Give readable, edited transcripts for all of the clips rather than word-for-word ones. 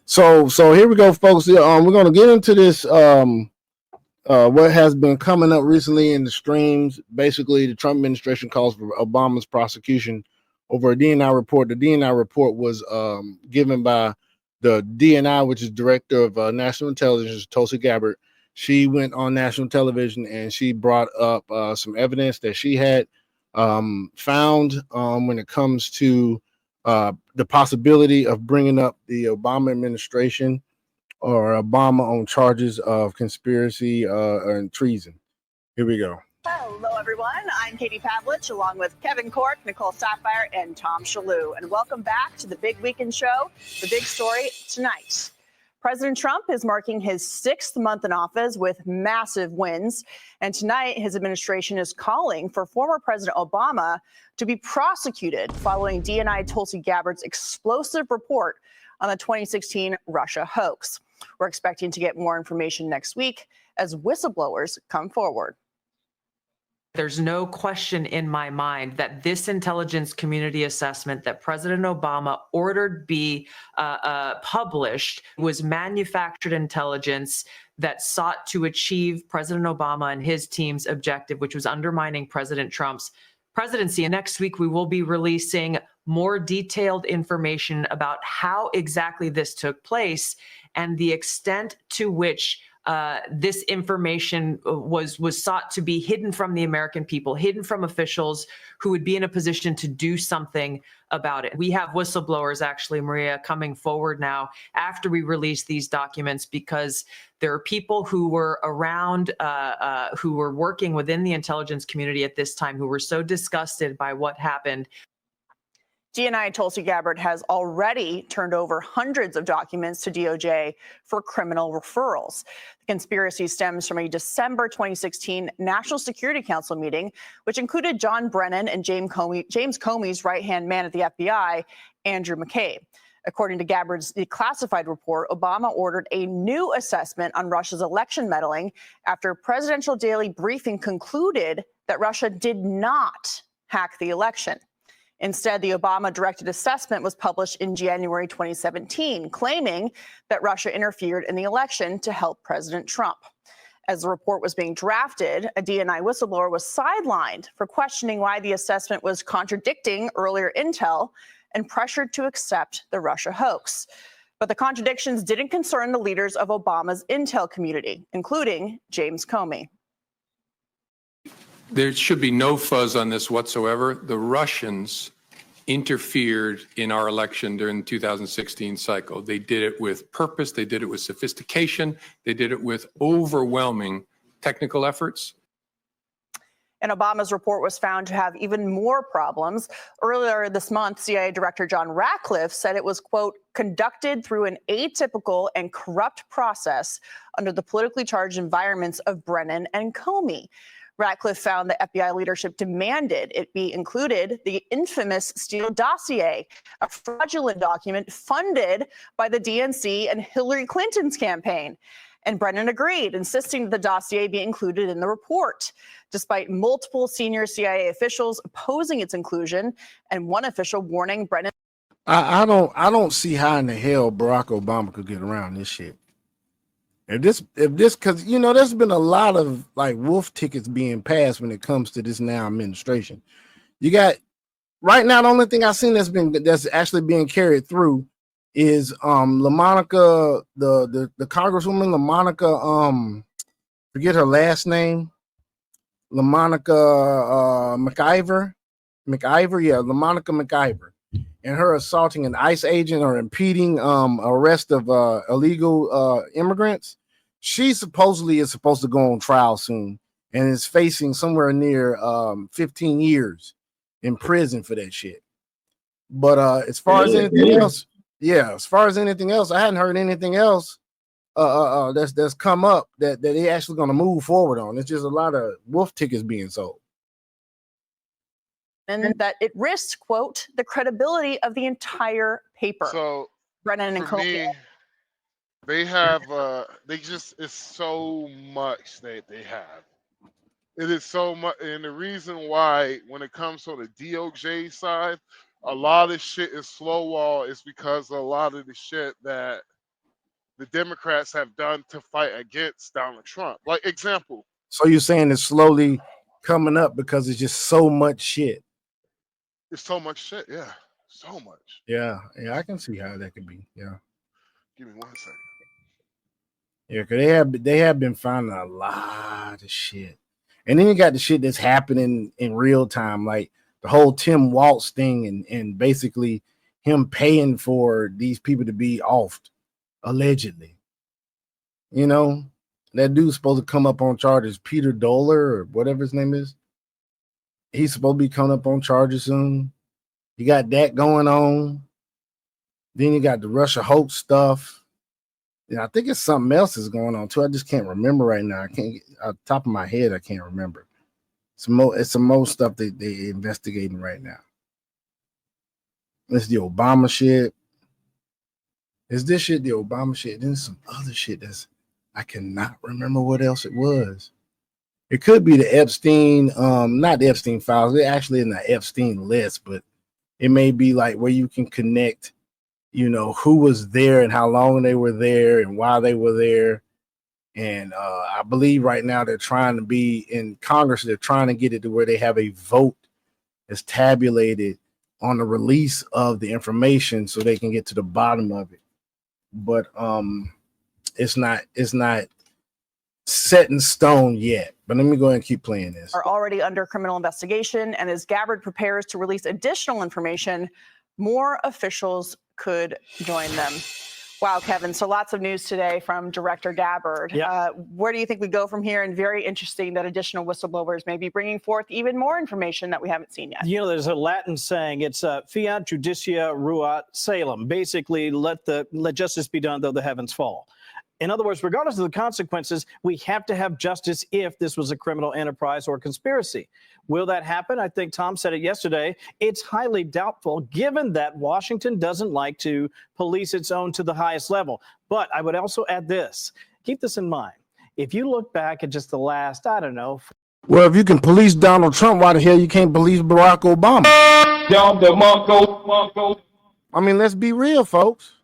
So here we go, folks. We're gonna get into this. What has been coming up recently in the streams. Basically, the Trump administration calls for Obama's prosecution over a DNI report. The DNI report was given by the DNI, which is Director of National Intelligence, Tulsi Gabbard. She went on national television and she brought up some evidence that she had found when it comes to the possibility of bringing up the Obama administration or Obama on charges of conspiracy and treason. Here we go. Hello, everyone. I'm Katie Pavlich, along with Kevin Cork, Nicole Sapphire, and Tom Shalhoub. And welcome back to the Big Weekend Show. The big story tonight. President Trump is marking his 6th month in office with massive wins. And tonight, his administration is calling for former President Obama to be prosecuted following DNI Tulsi Gabbard's explosive report on the 2016 Russia hoax. We're expecting to get more information next week as whistleblowers come forward. There's no question in my mind that this intelligence community assessment that President Obama ordered be published was manufactured intelligence that sought to achieve President Obama and his team's objective, which was undermining President Trump's presidency. And next week, we will be releasing more detailed information about how exactly this took place and the extent to which this information was sought to be hidden from the American people, hidden from officials who would be in a position to do something about it. We have whistleblowers, actually, Maria, coming forward now after we release these documents, because there are people who were around, who were working within the intelligence community at this time, who were so disgusted by what happened. DNI Tulsi Gabbard has already turned over hundreds of documents to DOJ for criminal referrals. The conspiracy stems from a December 2016 National Security Council meeting, which included John Brennan and James Comey's right-hand man at the FBI, Andrew McCabe. According to Gabbard's declassified report, Obama ordered a new assessment on Russia's election meddling after Presidential Daily Briefing concluded that Russia did not hack the election. Instead, the Obama-directed assessment was published in January 2017, claiming that Russia interfered in the election to help President Trump. As the report was being drafted, a DNI whistleblower was sidelined for questioning why the assessment was contradicting earlier intel and pressured to accept the Russia hoax. But the contradictions didn't concern the leaders of Obama's intel community, including James Comey. There should be no fuzz on this whatsoever. The Russians interfered in our election during the 2016 cycle. They did it with purpose. They did it with sophistication. They did it with overwhelming technical efforts. And Obama's report was found to have even more problems. Earlier this month, CIA Director John Ratcliffe said it was, quote, conducted through an atypical and corrupt process under the politically charged environments of Brennan and Comey. Ratcliffe found the FBI leadership demanded it be included the infamous Steele dossier, a fraudulent document funded by the DNC and Hillary Clinton's campaign. And Brennan agreed, insisting the dossier be included in the report, despite multiple senior CIA officials opposing its inclusion and one official warning Brennan. I don't see how in the hell Barack Obama could get around this shit. If this, because there's been a lot of like wolf tickets being passed when it comes to this now administration. You got right now, the only thing I've seen that's actually being carried through is LaMonica, the Congresswoman LaMonica, forget her last name, LaMonica McIver, LaMonica McIver, and her assaulting an ICE agent or impeding arrest of illegal immigrants. She supposedly is supposed to go on trial soon and is facing somewhere near 15 years in prison for that shit. But as far as anything else, I hadn't heard anything else that's come up that they actually going to move forward on. It's just a lot of wolf tickets being sold. And that it risks, quote, the credibility of the entire paper. So Brennan and Comey. They have it's so much that they have. It is so much, and the reason why when it comes to the DOJ side, a lot of shit is slow wall is because a lot of the shit that the Democrats have done to fight against Donald Trump. Like example, So you're saying it's slowly coming up because it's just so much shit. it's so much shit. Yeah, so much. Yeah, I can see how that could be. Yeah, Give me 1 second. yeah, because they have been finding a lot of shit, and then you got the shit that's happening in real time, like the whole Tim Walz thing, and basically him paying for these people to be offed, allegedly. You know, that dude's supposed to come up on charges, Peter Doller or whatever his name is. He's supposed to be coming up on charges soon. You got that going on. Then you got the Russia hoax stuff. Yeah, I think it's something else is going on too. I just can't remember right now. I can't get off the top of my head. I can't remember. It's some more stuff that they're investigating right now. It's the Obama shit. Is this shit the Obama shit? Then some other shit I cannot remember what else it was. It could be the Epstein, not the Epstein files. They're actually in the Epstein list, but it may be like where you can connect, who was there and how long they were there and why they were there. And I believe right now they're trying to be in Congress. They're trying to get it to where they have a vote that's tabulated on the release of the information so they can get to the bottom of it. But it's not set in stone yet. But let me go ahead and keep playing this. Are already under criminal investigation, and as Gabbard prepares to release additional information, more officials could join them. Wow, Kevin. So lots of news today from Director Gabbard. Yep. Where do you think we go from here? And very interesting that additional whistleblowers may be bringing forth even more information that we haven't seen yet. There's a Latin saying, it's fiat judicia ruat caelum. Basically, let justice be done though the heavens fall. In other words, regardless of the consequences, we have to have justice if this was a criminal enterprise or conspiracy. Will that happen? I think Tom said it yesterday. It's highly doubtful, given that Washington doesn't like to police its own to the highest level. But I would also add this. Keep this in mind. If you look back at just the last, Well, if you can police Donald Trump, why the hell you can't police Barack Obama? I mean, let's be real, folks.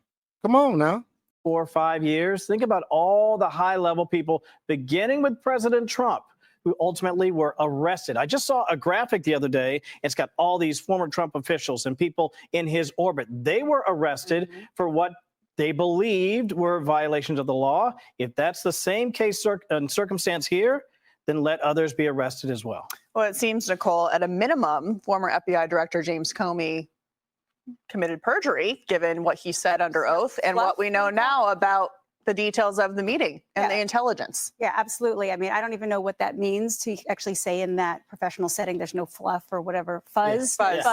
Come on now. 4 or 5 years, think about all the high-level people, beginning with President Trump, who ultimately were arrested. I just saw a graphic the other day. It's got all these former Trump officials and people in his orbit. They were arrested for what they believed were violations of the law. If that's the same case and circumstance here, then let others be arrested as well. Well, it seems, Nicole, at a minimum, former FBI Director James Comey committed perjury, given what he said under oath and what we know now about the details of the meeting and the intelligence. Yeah, absolutely. I mean, I don't even know what that means to actually say in that professional setting, there's no fluff or whatever, fuzz. Yeah.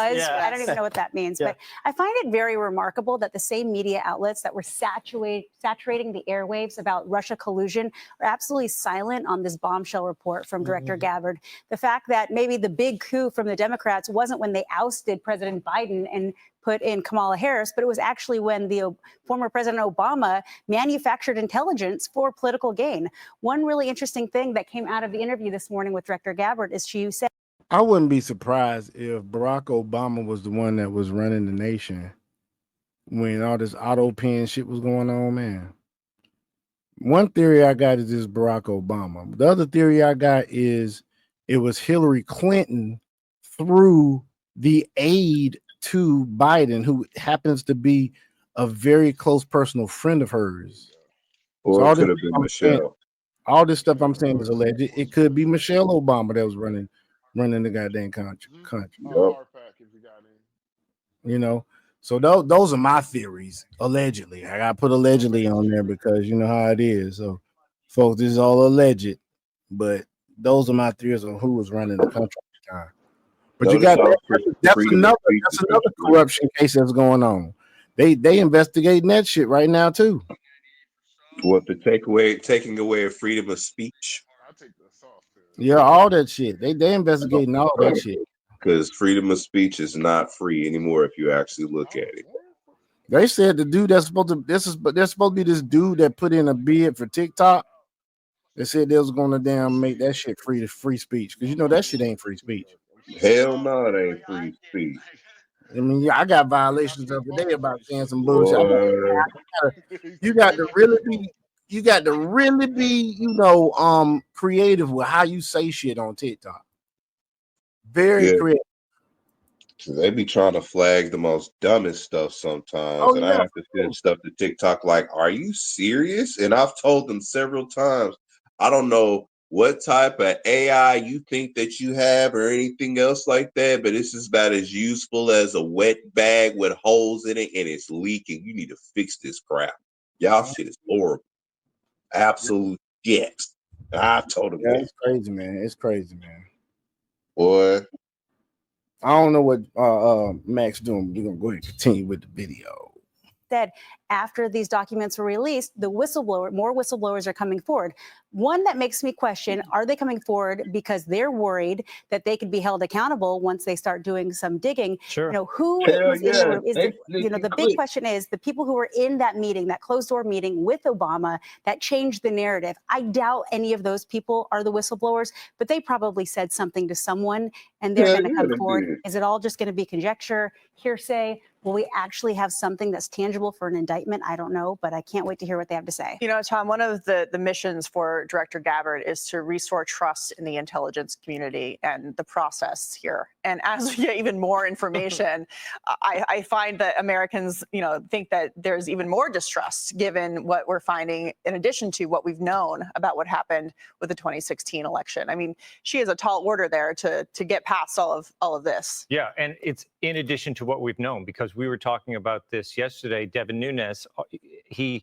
I don't even know what that means. Yeah. But I find it very remarkable that the same media outlets that were saturating the airwaves about Russia collusion are absolutely silent on this bombshell report from Director Gabbard. The fact that maybe the big coup from the Democrats wasn't when they ousted President Biden and put in Kamala Harris, but it was actually when the former President Obama manufactured intelligence for political gain. One really interesting thing that came out of the interview this morning with Director Gabbard is she said, I wouldn't be surprised if Barack Obama was the one that was running the nation when all this auto pen shit was going on, man. One theory I got is this Barack Obama. The other theory I got is it was Hillary Clinton through the aide to Biden, who happens to be a very close personal friend of hers. Or So it could have been Michelle. All this stuff I'm saying is alleged. It could be Michelle Obama that was running the goddamn country. So those are my theories. Allegedly, I gotta put allegedly on there because you know how it is. So, folks, this is all alleged, but those are my theories on who was running the country at the time. But you got that's another corruption case that's going on. They investigating that shit right now too. What taking away freedom of speech? Yeah, all that shit. They investigating all that shit. Because freedom of speech is not free anymore if you actually look at it. They said the dude that's supposed to there's supposed to be this dude that put in a bid for TikTok. They said they was gonna damn make that shit free speech because that shit ain't free speech. Hell no, it ain't free speech. I mean, yeah, I got violations the other day about saying some bullshit. You got to really be, creative with how you say shit on TikTok. Very Yeah. creative. They be trying to flag the most dumbest stuff sometimes, Oh, and yeah. I have to send stuff to TikTok like, "Are you serious?" And I've told them several times, I don't know what type of AI you think that you have or anything else like that, but it's about as useful as a wet bag with holes in it and it's leaking. You need to fix this crap. Y'all shit is horrible. Absolute shit. I told them Yeah, that. it's crazy, man. It's crazy, man. Boy. I don't know what Max doing. We're gonna go ahead and continue with the video. That after these documents were released, more whistleblowers are coming forward. One that makes me question, are they coming forward because they're worried that they could be held accountable once they start doing some digging? Sure. Who Hell is in the yeah. room? The big Click. question is the people who were in that meeting, that closed door meeting with Obama that changed the narrative. I doubt any of those people are the whistleblowers, but they probably said something to someone and they're Hell going to yeah, come they forward. did. Is it all just going to be conjecture, hearsay? Will we actually have something that's tangible for an indictment? I don't know, but I can't wait to hear what they have to say. You know, Tom, one of the missions for Director Gabbard is to restore trust in the intelligence community and the process here. And as we get even more information, I find that Americans, think that there's even more distrust given what we're finding in addition to what we've known about what happened with the 2016 election. I mean, she is a tall order there to get past all of this. Yeah, and it's in addition to what we've known, because we were talking about this yesterday. Devin Nunes, he's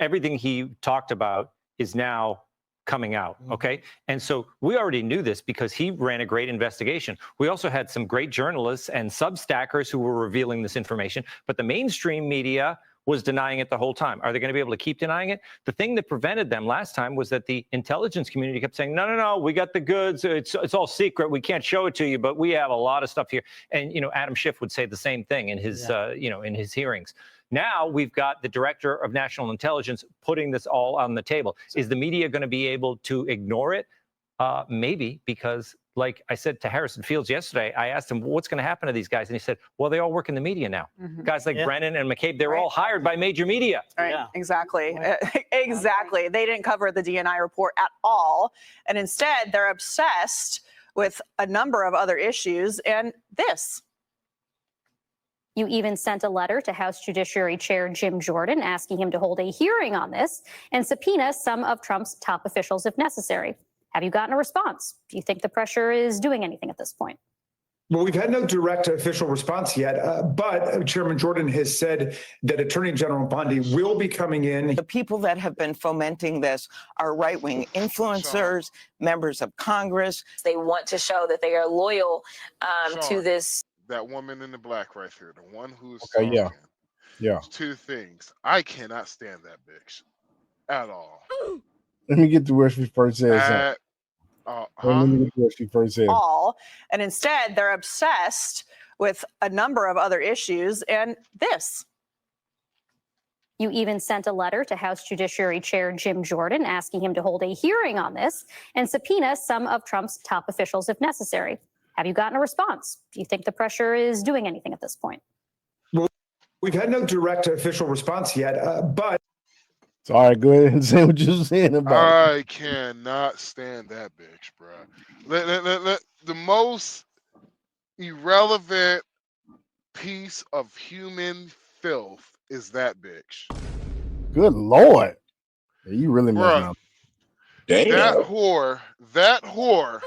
everything he talked about is now coming out. Okay. And so we already knew this because he ran a great investigation. We also had some great journalists and substackers who were revealing this information, but the mainstream media was denying it the whole time. Are they going to be able to keep denying it? The thing that prevented them last time was that the intelligence community kept saying, no, we got the goods. It's all secret. We can't show it to you, but we have a lot of stuff here. And, Adam Schiff would say the same thing in his, in his hearings. Now we've got the director of national intelligence putting this all on the table. Is the media going to be able to ignore it? Maybe, because like I said to Harrison Fields yesterday, I asked him, what's going to happen to these guys? And he said, well, they all work in the media now. Guys like Brennan and McCabe, they're all hired by major media. Right, exactly. Exactly. They didn't cover the DNI report at all. And instead, they're obsessed with a number of other issues and this. You even sent a letter to House Judiciary Chair Jim Jordan asking him to hold a hearing on this and subpoena some of Trump's top officials if necessary. Have you gotten a response? Do you think the pressure is doing anything at this point? Well, we've had no direct official response yet, but Chairman Jordan has said that Attorney General Bondi will be coming in. The people that have been fomenting this are right-wing influencers, members of Congress. They want to show that they are loyal to this. That woman in the black right here, the one who's Okay, yeah. There's two things. I cannot stand that bitch at all. Let me get to where she first said something. Let me get to where she first said. All, and instead they're obsessed with a number of other issues and this. You even sent a letter to House Judiciary Chair Jim Jordan asking him to hold a hearing on this and subpoena some of Trump's top officials if necessary. Have you gotten a response? Do you think the pressure is doing anything at this point? Well, we've had no direct official response yet, but. Sorry, go ahead and say what you're saying about I cannot stand that bitch, bro. The most irrelevant piece of human filth is that bitch. Good Lord. You really must know. Damn. That whore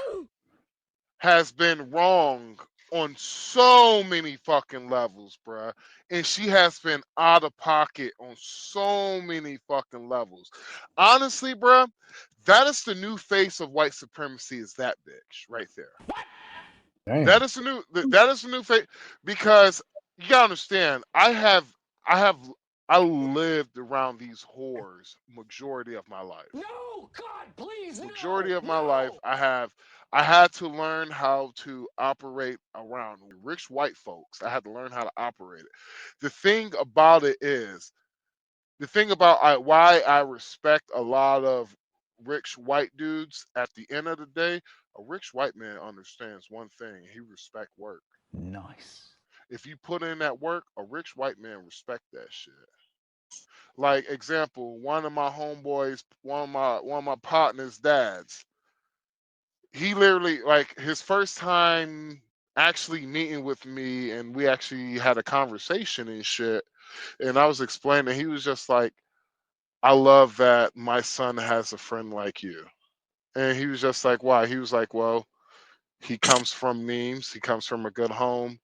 has been wrong on so many fucking levels, bruh. And she has been out of pocket on so many fucking levels. Honestly, bruh, that is the new face of white supremacy, is that bitch right there. Damn. That is the new face, because you gotta understand, I lived around these whores majority of my life. No, God, please. Majority of my life, I had to learn how to operate around rich white folks. I had to learn how to operate it. The thing about why I respect a lot of rich white dudes, at the end of the day, a rich white man understands one thing: he respects work. Nice. If you put in that work, a rich white man respect that shit. Like example, one of my homeboys, one of my partner's dads, he literally like his first time actually meeting with me, and we actually had a conversation and shit. And I was explaining, he was just like, I love that my son has a friend like you. And he was just like, why? He was like, well, he comes from memes, he comes from a good home,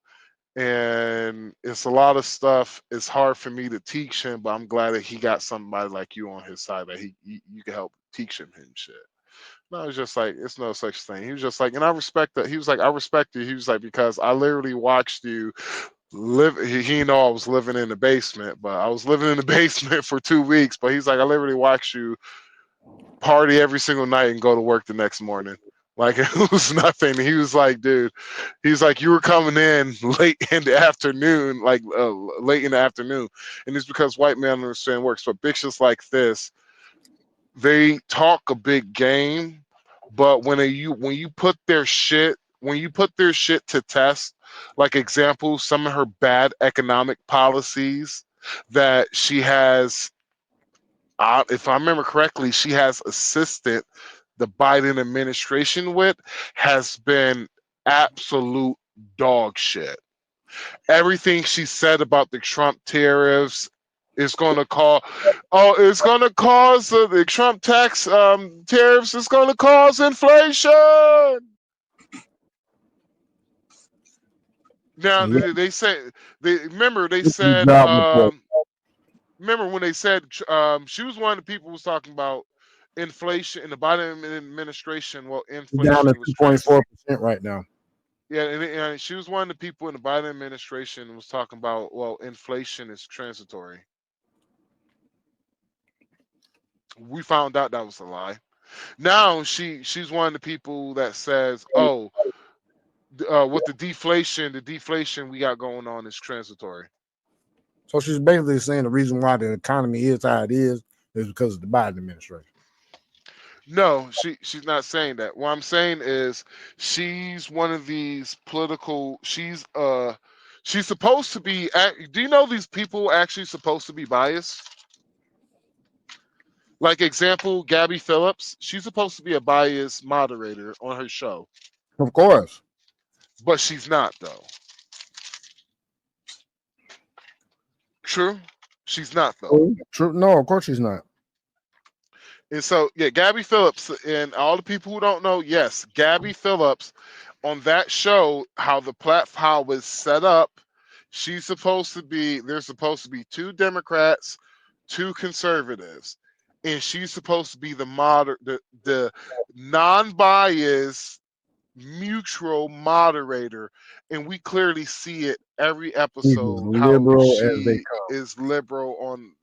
and it's a lot of stuff. It's hard for me to teach him, but I'm glad that he got somebody like you on his side that you can help teach him shit. No, it's just like it's no such thing. He was just like, and I respect that. He was like, I respect you. He was like, because I literally watched you live. He didn't know I was living in the basement, but I was living in the basement for 2 weeks. But he's like, I literally watched you party every single night and go to work the next morning. Like it was nothing. He was like, dude, he's like, you were coming in late in the afternoon, like late in the afternoon. And it's because white men understand works. But bitches like this, they talk a big game, but when you put their shit to test, like example, some of her bad economic policies that she has, if I remember correctly, she has assisted the Biden administration with, has been absolute dog shit. Everything she said about the Trump tariffs is going to it's going to cause the Trump tax tariffs is going to cause inflation. Now Yeah. they said remember This is job report. remember when they said she was one of the people who was talking about inflation in the Biden administration. Well, Down to inflation was 2.4% right now. yeah, and she was one of the people in the Biden administration who was talking about, well, inflation is transitory. We found out that was a lie. Now she's one of the people that says, oh, with the deflation we got going on is transitory. So she's basically saying the reason why the economy is how it is because of the Biden administration. No, she's not saying that. What I'm saying is she's one of these political. She's supposed to be. Do you know these people actually supposed to be biased? Like example, Gabby Phillips. She's supposed to be a biased moderator on her show. Of course, but she's not though. True, she's not though. True. No, of course she's not. And so, yeah, Gabby Phillips, and all the people who don't know, yes, Gabby Phillips on that show, how the platform how it was set up, there's supposed to be 2 Democrats, 2 conservatives, and she's supposed to be the non-biased, mutual moderator, and we clearly see it every episode how liberal as they she is liberal on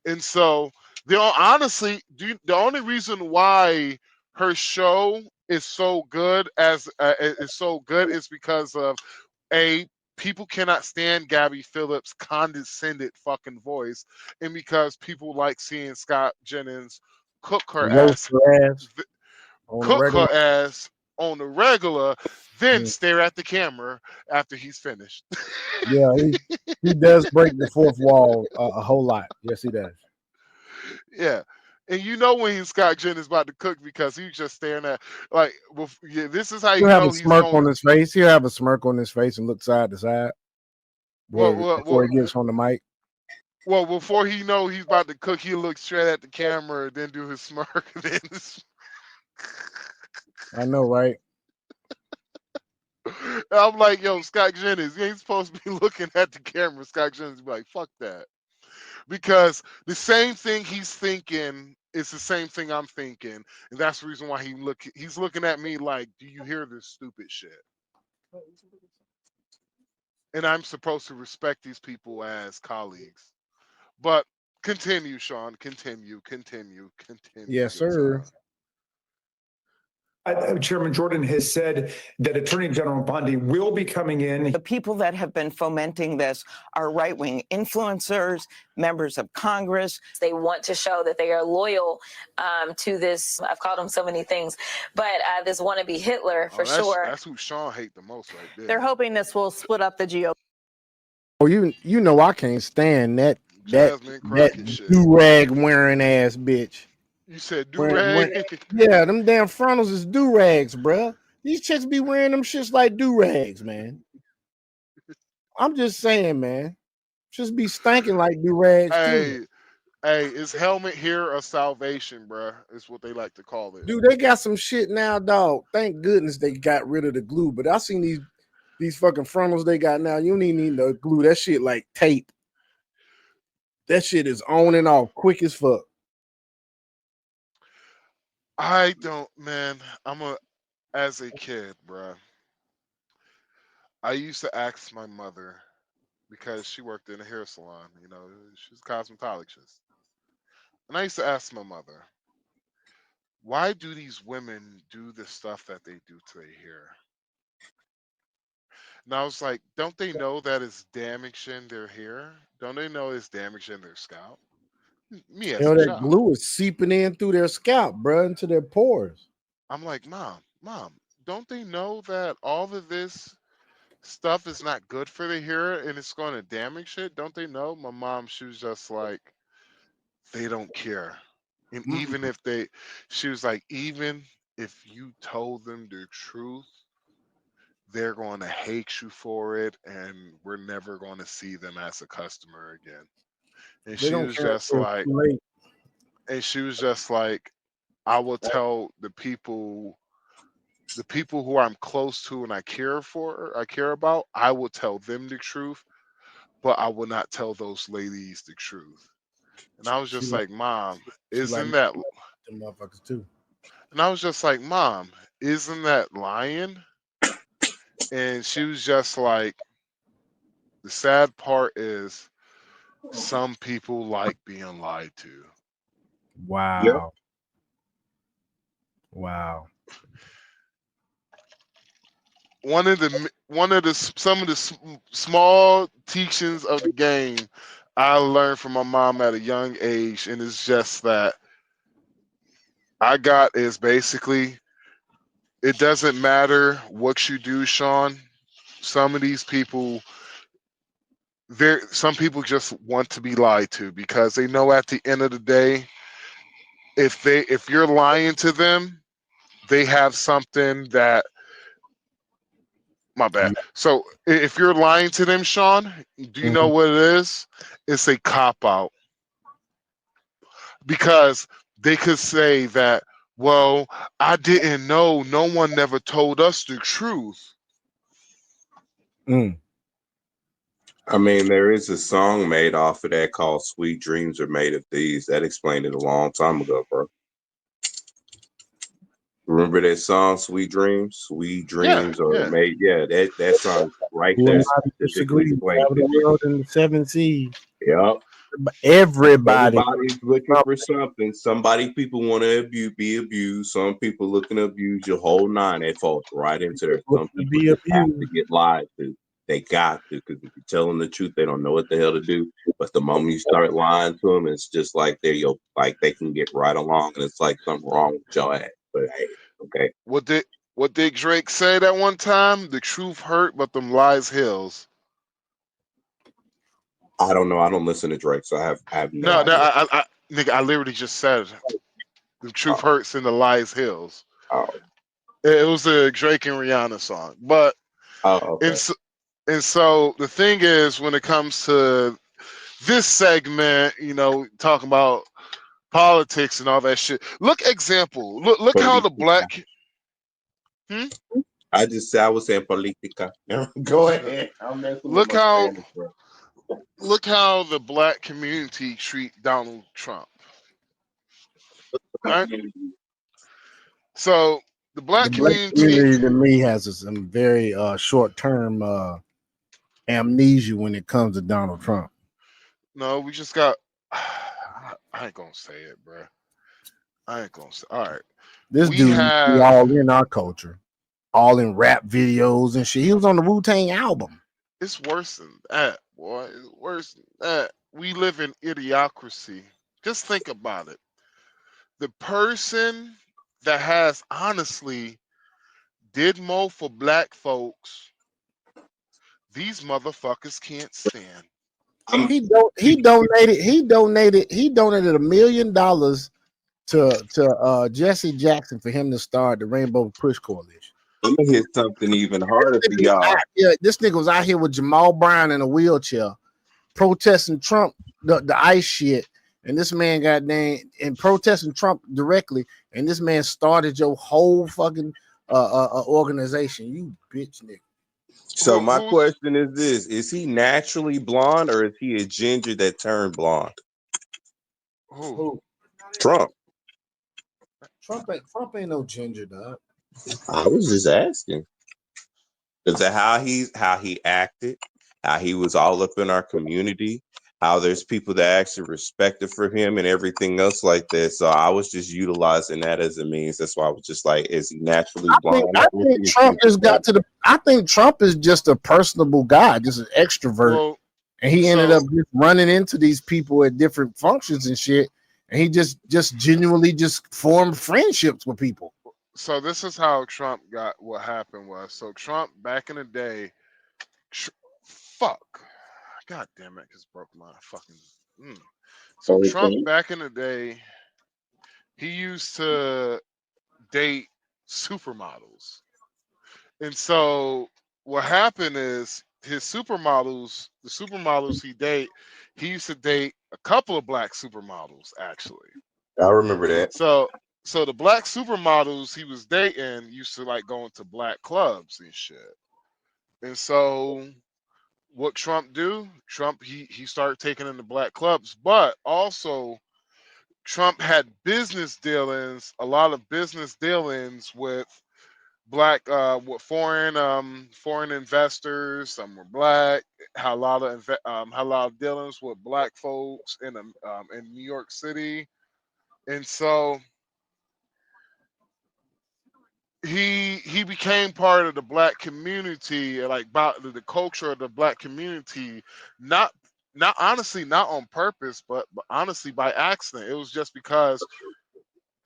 and so honestly, the only reason why her show is so good is because of people cannot stand Gabby Phillips' condescended fucking voice, and because people like seeing Scott Jennings cook her ass on the regular, then stare at the camera after he's finished. Yeah, he does break the fourth wall a whole lot. Yes, he does. Yeah. And you know when Scott Jennings about to cook because he's just staring at this is how you He'll have know a smirk on his face. He'll have a smirk on his face and look side to side before he gets on the mic. Well, before he know he's about to cook, he'll look straight at the camera, then do his smirk. I know, right? I'm like, yo, Scott Jennings, you ain't supposed to be looking at the camera. Scott Jennings be like, fuck that. Because the same thing he's thinking is the same thing I'm thinking. And that's the reason why he's looking at me like, do you hear this stupid shit? And I'm supposed to respect these people as colleagues. But continue, Sean. Continue. Yes, sir. Chairman Jordan has said that Attorney General Bondi will be coming in. The people that have been fomenting this are right-wing influencers, members of Congress. They want to show that they are loyal to this. I've called them so many things, but this wannabe Hitler for sure. That's who Sean hate the most right there. They're hoping this will split up the GOP. Oh, you know I can't stand that Jasmine Crockett shit. do rag wearing ass bitch. You said do rag. Yeah, them damn frontals is do rags, bruh. These chicks be wearing them shits like do rags, man. I'm just saying, man. Just be stinking like do rags too. Hey, is helmet here a salvation, bruh? Is what they like to call it. Dude, they got some shit now, dog. Thank goodness they got rid of the glue. But I seen these fucking frontals they got now. You don't even need no glue. That shit like tape. That shit is on and off quick as fuck. I don't, man. As a kid, bruh, I used to ask my mother, because she worked in a hair salon, you know, she's a cosmetologist. And I used to ask my mother, why do these women do the stuff that they do to their hair? And I was like, don't they know that it's damaging their hair? Don't they know it's damaging their scalp? Me as You know a that child. glue is seeping in through their scalp, bro, into their pores. I'm like, Mom, don't they know that all of this stuff is not good for the hair and it's going to damage it? Don't they know? My mom, she was just like, they don't care. And even if she was like, even if you told them the truth, they're going to hate you for it, and we're never going to see them as a customer again. And They she don't was care just if it's like, too late. I will tell the people who I'm close to and I care about, I will tell them the truth, but I will not tell those ladies the truth. And I was just like, Mom, isn't that them motherfuckers too? And I was just like, Mom, isn't that lying? And she was just like, the sad part is some people like being lied to. Wow. Yep. Wow. Some of the small teachings of the game I learned from my mom at a young age, and it's just that I got is basically, it doesn't matter what you do, Sean. Some of these people, some people just want to be lied to, because they know at the end of the day, if you're lying to them, they have something that, my bad. So if you're lying to them, Sean, do you know what it is? It's a cop out. Because they could say that, well, I didn't know. No one never told us the truth. I mean, there is a song made off of that called Sweet Dreams Are Made of These. That explained it a long time ago, bro. Remember that song, Sweet Dreams? Sweet Dreams are made. Yeah, that song right there specifically explains the world in the 7 seas. Yep. Everybody's looking for something. People want to be abused. Some people looking to abuse your whole nine. That falls right into there. Some people just have to get lied to. They got to, because if you tell them the truth, they don't know what the hell to do. But the moment you start lying to them, it's just like they can get right along, and it's like something wrong with your ass. But hey, okay. What did Drake say that one time? The truth hurt, but them lies heals. I don't know. I don't listen to Drake, so I have no idea. I literally just said the truth hurts and the lies heals. Oh. It was a Drake and Rihanna song, but okay. And so the thing is, when it comes to this segment, talking about politics and all that shit. Look how the black. I was saying politica. Go ahead. Look how the black community treat Donald Trump. Right? So the black community to me has some very short-term amnesia when it comes to Donald Trump. No, we just got. I ain't gonna say it, bro. I ain't gonna say. All right. This We dude be have all in our culture, all in rap videos and shit. He was on the Wu-Tang album. it's worse than that, boy. It's worse than that. We live in idiocracy. Just think about it. The person that has honestly did more for black folks, these motherfuckers can't stand. He donated $1 million to Jesse Jackson for him to start the Rainbow Push Coalition. Let me hit something even harder for y'all. This nigga was out here with Jamal Brown in a wheelchair protesting Trump, the ICE shit. And this man got named and protesting Trump directly. And this man started your whole fucking organization. You bitch nigga. So my question is this: is he naturally blonde or is he a ginger that turned blonde? Who? Trump. Trump ain't no ginger, dog. I was just asking. Is that how he acted, how he was all up in our community, how there's people that actually respected for him and everything else like that. So I was just utilizing that as a means. That's why I was just like, is he naturally blonde? I think Trump just got to the. I think Trump is just a personable guy, just an extrovert, Well, and he ended up just running into these people at different functions and shit, and he just genuinely just formed friendships with people. So this is how Trump got what happened was. So Trump back in the day, fuck, god damn it, just broke my fucking. So Okay. Trump back in the day, he used to date supermodels, and so what happened is his supermodels, the supermodels he used to date a couple of black supermodels actually. I remember that. So the black supermodels he was dating used to like go into black clubs and shit. And so what Trump do? Trump he started taking in the black clubs, but also Trump had business dealings, a lot of business dealings with black with foreign investors. Some were black. Had a lot of dealings with black folks in New York City, and so he became part of the black community, like about the culture of the black community, not honestly not on purpose, but honestly by accident. It was just because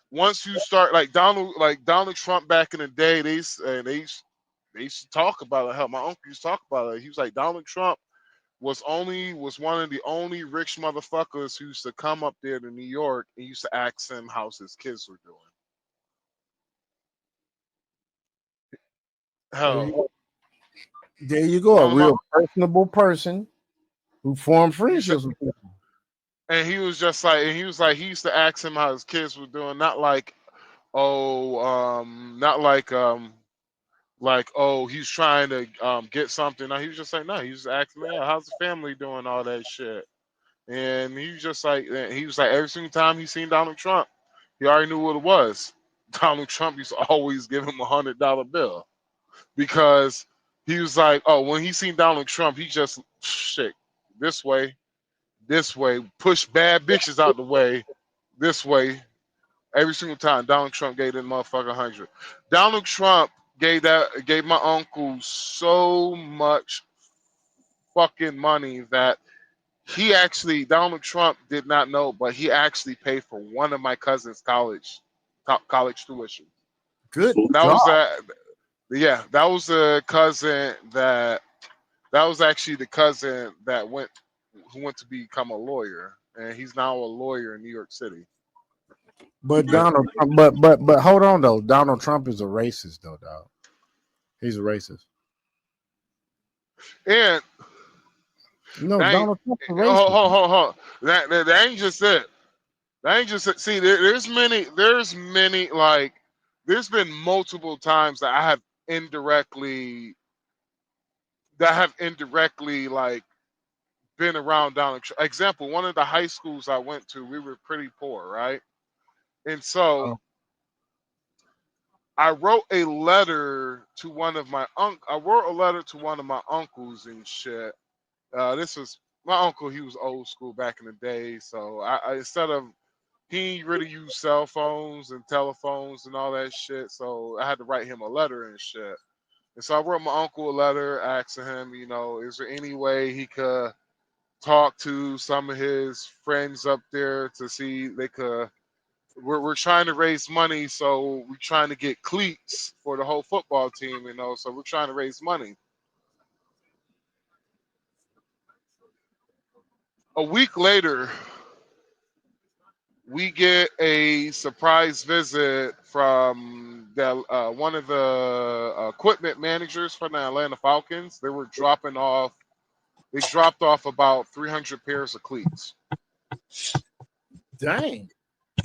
once you start like Donald Trump back in the day, they used to talk about it. Hell, my uncle used to talk about it. He was like, Donald Trump was one of the only rich motherfuckers who used to come up there to New York and used to ask him how his kids were doing. Hell, there you go. A real personable person who formed friendships with people. And he was just like, he used to ask him how his kids were doing, not like, he's trying to get something. No, he was just like, no, he was asking me, how's the family doing, all that shit. And he was just like, every single time he seen Donald Trump, he already knew what it was. Donald Trump used to always give him $100 bill because he was like, oh, when he seen Donald Trump, he just shit this way, push bad bitches out the way, this way. Every single time Donald Trump gave that motherfucker 100. Donald Trump gave my uncle so much fucking money that Donald Trump did not know, but he actually paid for one of my cousin's college tuition. Good. That was the cousin that was actually the cousin that went to become a lawyer, and he's now a lawyer in New York City. But Donald Trump, but hold on though. Donald Trump is a racist though, dog. He's a racist. And Donald Trump's a racist. Hold on. That ain't just it. That ain't just it. See, there's many like there's been multiple times that I have indirectly like been around Donald Trump. Example, one of the high schools I went to, we were pretty poor, right? And so I wrote a letter to one of my uncles and shit. This was my uncle. He was old school back in the day. So I instead of he ain't really use cell phones and telephones and all that shit. So I had to write him a letter and shit. And so I wrote my uncle a letter asking him, you know, is there any way he could talk to some of his friends up there to see they could. We're trying to raise money, so we're trying to get cleats for the whole football team, you know. So we're trying to raise money. A week later, we get a surprise visit from one of the equipment managers from the Atlanta Falcons. They were dropped off about 300 pairs of cleats. Dang.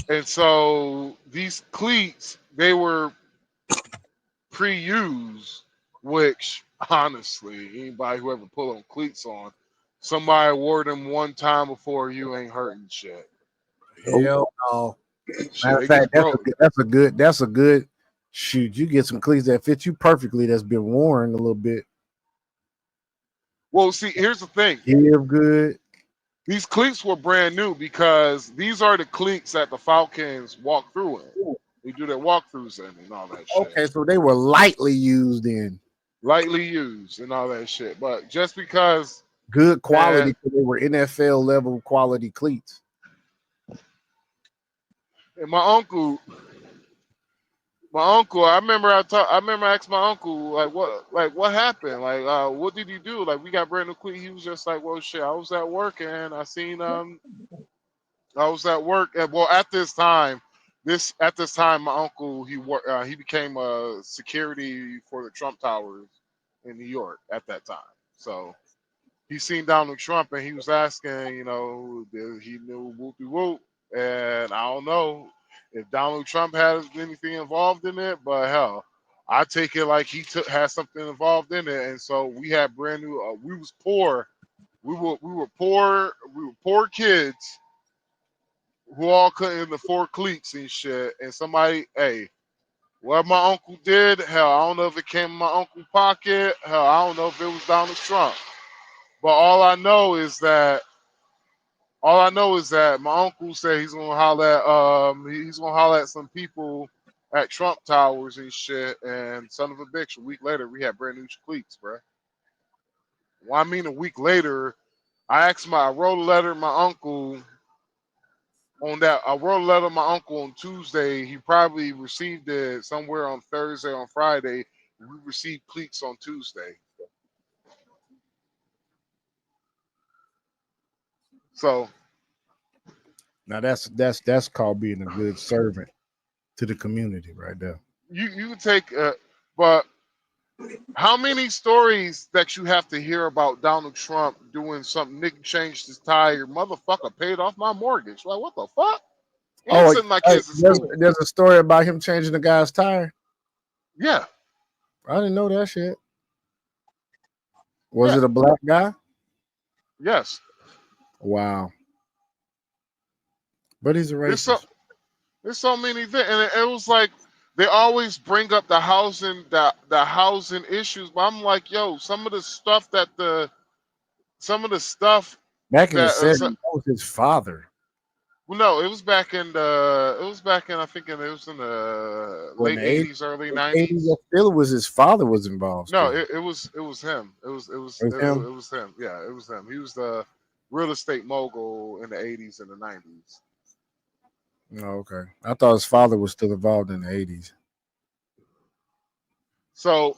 And so these cleats, they were pre-used, which honestly, anybody who ever put on cleats on, somebody wore them one time before, you ain't hurting shit. Hell no. Shit, Matter they of fact, get broke. that's a good shoot. You get some cleats that fit you perfectly that's been worn a little bit. Well, see, here's the thing. Give good. These cleats were brand new because these are the cleats that the Falcons walk through in. They do their walkthroughs in and all that shit. Okay, so they were lightly used in. Lightly used and all that shit. But just because good quality, they were NFL level quality cleats. And my uncle, I remember I asked my uncle what happened? Like, what did he do? Like, we got brand new cleats. He was just like, well, shit, I was at work and I seen I was at work. And, well, at this time, my uncle he became a security for the Trump Towers in New York at that time. So he seen Donald Trump and he was asking, you know, he knew whoop. And I don't know if Donald Trump had anything involved in it, but hell, I take it like he had something involved in it. And so we had brand new. We was poor. We were poor kids who all couldn't afford cleats and shit. And somebody, hey, what my uncle did, hell, I don't know if it came in my uncle's pocket. Hell, I don't know if it was Donald Trump. But all I know is that my uncle said he's gonna holler at some people at Trump Towers and shit. And son of a bitch, a week later we had brand new cleats, bro. Well, I mean, a week later, I wrote a letter to my uncle on that. I wrote a letter to my uncle on Tuesday. He probably received it somewhere on Thursday, on Friday. We received cleats on Tuesday. So now that's called being a good servant to the community right there. You take but how many stories that you have to hear about Donald Trump doing something? Nick changed his tire, motherfucker paid off my mortgage. Like, what the fuck? There's a story about him changing the guy's tire. Yeah, I didn't know that shit. Was it a black guy? Yes. Wow. But he's a racist. There's so many things, and it was like they always bring up the housing issues, but I'm like, yo, some of the stuff back in the 70s, that was his father. Well, no, it was back in the late 80s, early 90s. Still was his father was involved. No, it was him. It was him. Yeah, it was him. He was the real estate mogul in the 80s and the 90s. Oh, okay. I thought his father was still involved in the 80s. So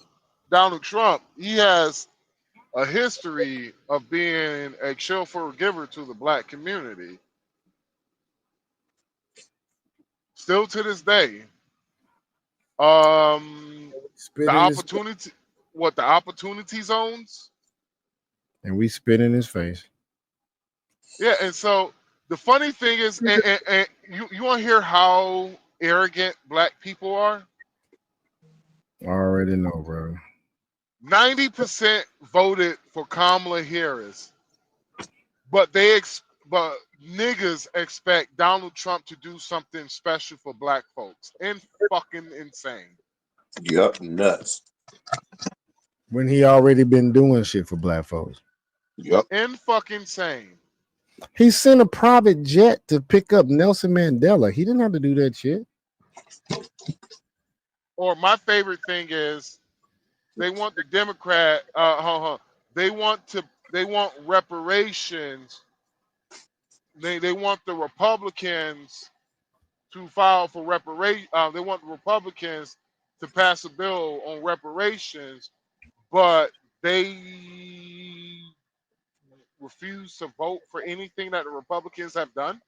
Donald Trump, he has a history of being a chill forgiver to the black community. Still to this day. The opportunity zones. And we spit in his face. Yeah, and so the funny thing is, and you want to hear how arrogant black people are? I already know, bro. 90% voted for Kamala Harris, but niggas expect Donald Trump to do something special for black folks. And fucking insane. Yup, nuts. When he already been doing shit for black folks. Yup. And fucking insane. He sent a private jet to pick up Nelson Mandela. He didn't have to do that shit. Or my favorite thing is they want the Democrat. They want reparations. They want the Republicans to file for reparation. They want the Republicans to pass a bill on reparations, but they refuse to vote for anything that the Republicans have done.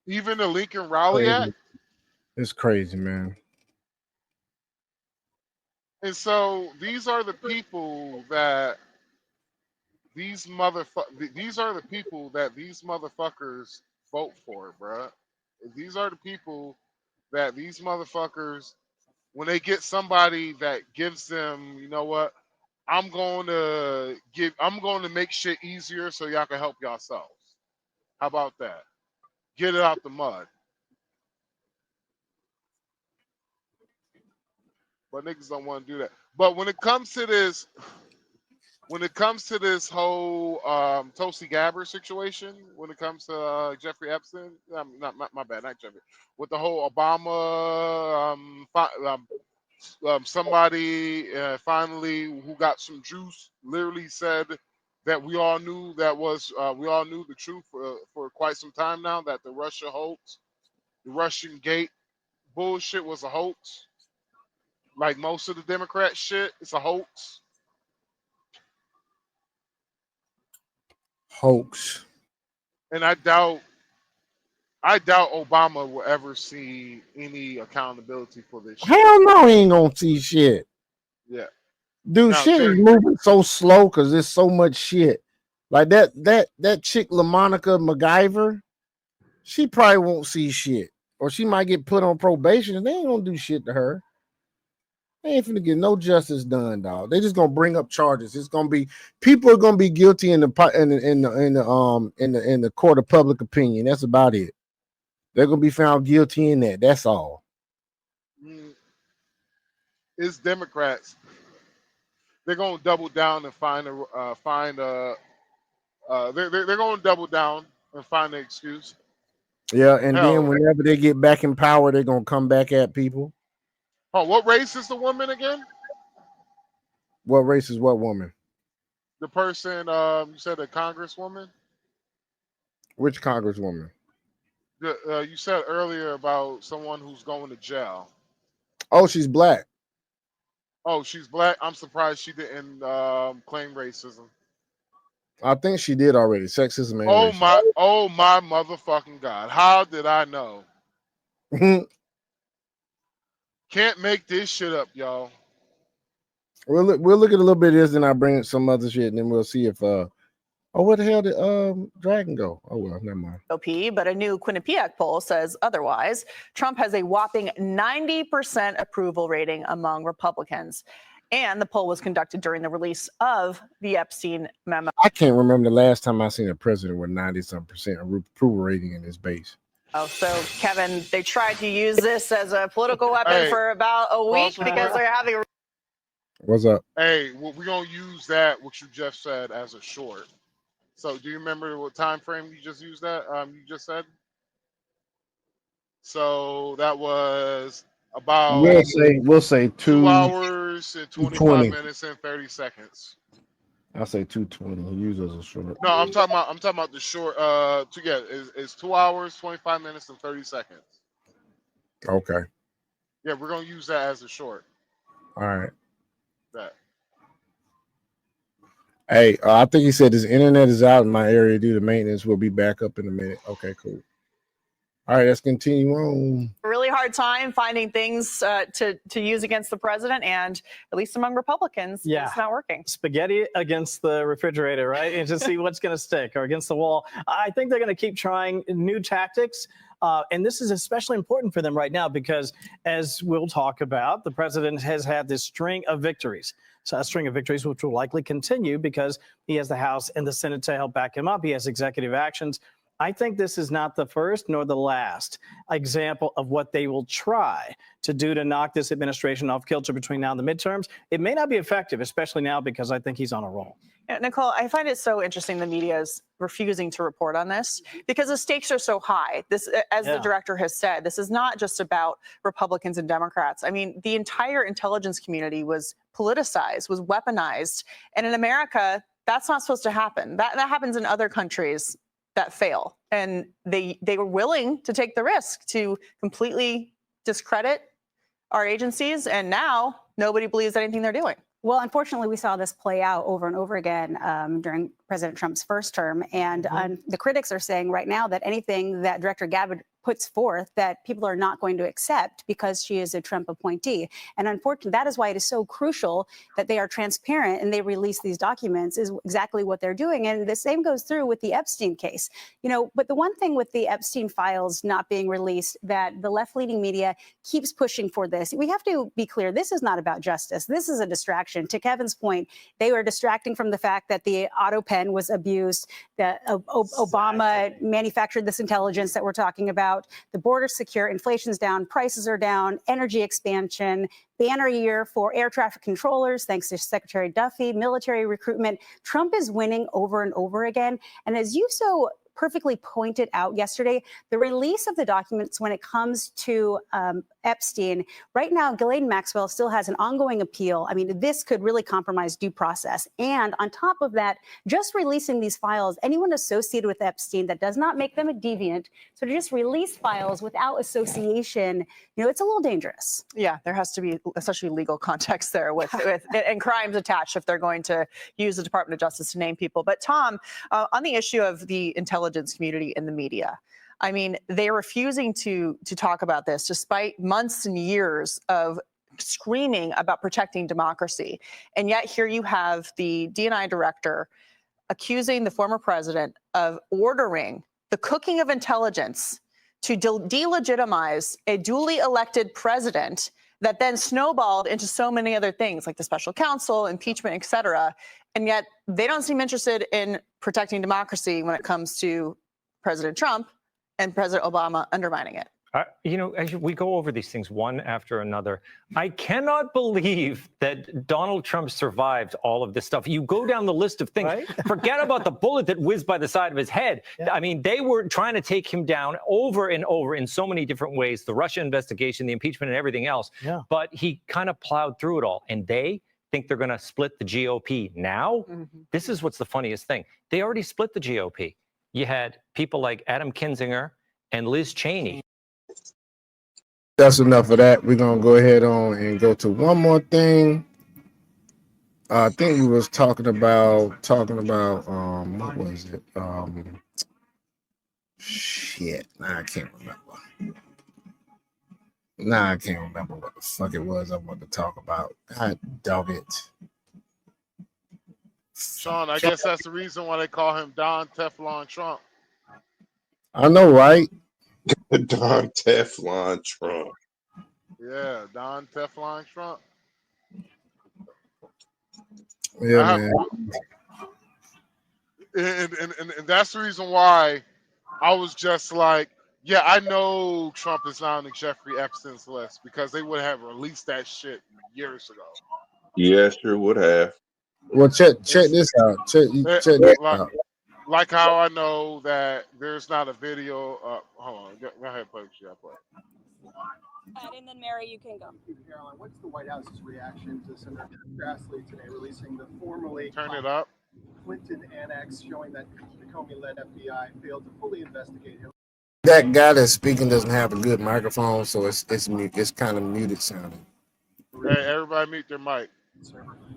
Even the Lincoln Raleigh Act. It's crazy, man. And so these are the people that these are the people that these motherfuckers vote for, bruh. These are the people that these motherfuckers, when they get somebody that gives them, you know what, I'm going to make shit easier so y'all can help yourselves. How about that? Get it out the mud. But niggas don't want to do that. But when it comes to this whole Tulsi Gabbard situation, when it comes to Jeffrey Epstein, not my bad, not Jeffrey, with the whole Obama, somebody finally who got some juice literally said that we all knew the truth for quite some time now, that the Russia hoax, the Russian gate bullshit was a hoax. Like most of the Democrat shit, it's a hoax. Hoax. And I doubt Obama will ever see any accountability for this shit. Hell no, he ain't gonna see shit. Yeah. Dude, Now, shit is moving so slow because there's so much shit. Like that chick LaMonica MacGyver, she probably won't see shit. Or she might get put on probation and they ain't gonna do shit to her. They ain't finna get no justice done, dog. They just gonna bring up charges. It's gonna be people are gonna be guilty in the court of public opinion. That's about it. They're gonna be found guilty in that. That's all. It's Democrats. They're gonna double down and they're gonna double down and find an excuse. Yeah, and then whenever they get back in power, they're gonna come back at people. Oh, what race is the woman again? What race is what woman? The person you said a congresswoman? Which congresswoman? You said earlier about someone who's going to jail. Oh, she's black. Oh, she's black. I'm surprised she didn't claim racism. I think she did already. Sexism. And racism. Oh my motherfucking God. How did I know? Can't make this shit up, y'all. We'll look at a little bit of this, then I'll bring some other shit, and then we'll see if where the hell did Dragon go? Oh well, never mind. But a new Quinnipiac poll says otherwise. Trump has a whopping 90% approval rating among Republicans. And the poll was conducted during the release of the Epstein memo. I can't remember the last time I seen a president with 90-some% approval rating in his base. Oh, so Kevin, they tried to use this as a political weapon for about a week because they're having. What's up? Hey, well, we're gonna use that what you just said as a short. So, do you remember what time frame you just used that? You just said. So that was about. We'll say 2 hours and 25 minutes and 30 seconds. I'll say 2:20. Use as a short. No, I'm talking about the short. It's 2 hours, 25 minutes, and 30 seconds. Okay. Yeah, we're gonna use that as a short. All right. That. Hey, I think he said his internet is out in my area due to maintenance. We'll be back up in a minute. Okay, cool. All right, let's continue on. A really hard time finding things to use against the president, and at least among Republicans, it's not working. Spaghetti against the refrigerator, right? And to see what's going to stick, or against the wall. I think they're going to keep trying new tactics. And this is especially important for them right now because, as we'll talk about, the president has had this string of victories. So a string of victories which will likely continue because he has the House and the Senate to help back him up. He has executive actions. I think this is not the first nor the last example of what they will try to do to knock this administration off kilter between now and the midterms. It may not be effective, especially now because I think he's on a roll. Yeah, Nicole, I find it so interesting the media is refusing to report on this because the stakes are so high. This, as the director has said, this is not just about Republicans and Democrats. I mean, the entire intelligence community was politicized, was weaponized. And in America, that's not supposed to happen. That happens in other countries that fail. And they were willing to take the risk to completely discredit our agencies. And now nobody believes anything they're doing. Well, unfortunately, we saw this play out over and over again during President Trump's first term. And the critics are saying right now that anything that Director Gabbard puts forth that people are not going to accept because she is a Trump appointee. And unfortunately, that is why it is so crucial that they are transparent and they release these documents is exactly what they're doing. And the same goes through with the Epstein case. You know, but the one thing with the Epstein files not being released that the left-leaning media keeps pushing for this, we have to be clear, this is not about justice. This is a distraction. To Kevin's point, they were distracting from the fact that the auto pen was abused, that Obama manufactured this intelligence that we're talking about. The border's secure, inflation's down, prices are down, energy expansion, banner year for air traffic controllers, thanks to Secretary Duffy, military recruitment. Trump is winning over and over again. And as you so perfectly pointed out yesterday, the release of the documents when it comes to Epstein, right now, Ghislaine Maxwell still has an ongoing appeal. I mean, this could really compromise due process. And on top of that, just releasing these files, anyone associated with Epstein, that does not make them a deviant. So to just release files without association, you know, it's a little dangerous. Yeah, there has to be especially legal context there with and crimes attached if they're going to use the Department of Justice to name people. But Tom, on the issue of the intelligence community and the media, I mean, they're refusing to talk about this despite months and years of screaming about protecting democracy. And yet here you have the DNI director accusing the former president of ordering the cooking of intelligence to delegitimize a duly elected president that then snowballed into so many other things like the special counsel, impeachment, et cetera. And yet they don't seem interested in protecting democracy when it comes to President Trump and President Obama undermining it. You know, as we go over these things one after another, I cannot believe that Donald Trump survived all of this stuff. You go down the list of things, right? Forget about the bullet that whizzed by the side of his head. Yeah. I mean, they were trying to take him down over and over in so many different ways, the Russia investigation, the impeachment and everything else. Yeah. But he kind of plowed through it all. And they think they're going to split the GOP now. This is what's the funniest thing. They already split the GOP. You had people like Adam Kinzinger and Liz Cheney. That's enough of that. We're gonna go ahead on and go to one more thing. I think we was talking about what was it? Shit. I can't remember. I can't remember what the fuck it was I wanted to talk about. God dog it. Sean, I guess that's the reason why they call him Don Teflon Trump. I know, right? Don Teflon Trump. Yeah, Don Teflon Trump. Yeah, man. And that's the reason why I was just like, yeah, I know Trump is not on Jeffrey Epstein's list because they would have released that shit years ago. Yeah, sure would have. Well, check this out. Check this out. Like how I know that there's not a video. Hold on, go ahead, play. And then Mary, you can go. Caroline, what's the White House's reaction to Senator Grassley today releasing the formerly Turn it up. Clinton annex showing that the Comey-led FBI failed to fully investigate him? That guy that's speaking doesn't have a good microphone, so it's kind of muted sounding. Hey, everybody mute their mic.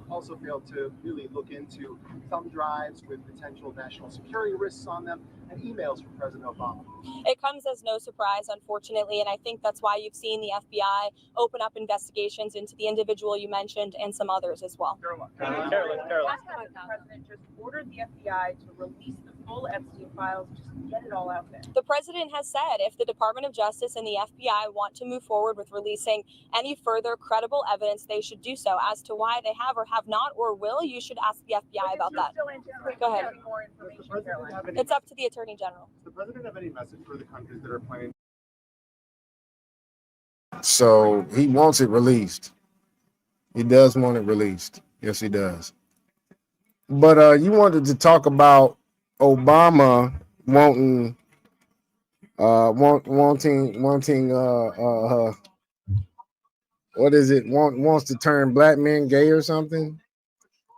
Also failed to really look into thumb drives with potential national security risks on them and emails from President Obama. It comes as no surprise, unfortunately, and I think that's why you've seen the FBI open up investigations into the individual you mentioned and some others as well. Caroline. The president just ordered the FBI to release the full Epstein files, just get it all out there. The president has said if the Department of Justice and the FBI want to move forward with releasing any further credible evidence, they should do so. As to why they have or have not or will, you should ask the FBI about that. Go ahead. It's up to the Attorney General. Does the president have any message for the countries that are planning? So he wants it released. He does want it released. Yes, he does. But you wanted to talk about Obama wanting what is it? Wants to turn black men gay or something?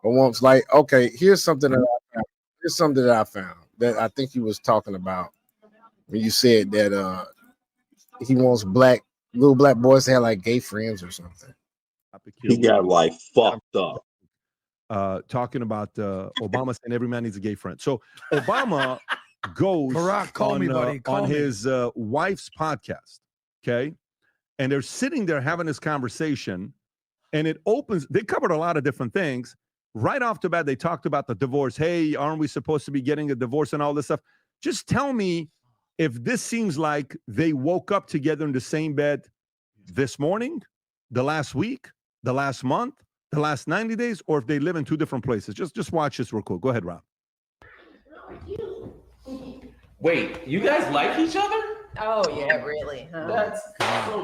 Or wants okay, here's something that I found that I think he was talking about when you said that he wants little black boys to have like gay friends or something. He got like fucked up. Talking about Obama saying every man needs a gay friend. So Obama goes Barack, call me, buddy. Call on me. his wife's podcast, okay? And they're sitting there having this conversation, and it opens. They covered a lot of different things. Right off the bat, they talked about the divorce. Hey, aren't we supposed to be getting a divorce and all this stuff? Just tell me if this seems like they woke up together in the same bed this morning, the last week, the last month, the last 90 days, or if they live in two different places. Just watch this real quick. Go ahead, Rob. Wait, you guys like each other? Oh yeah, really? Huh? That's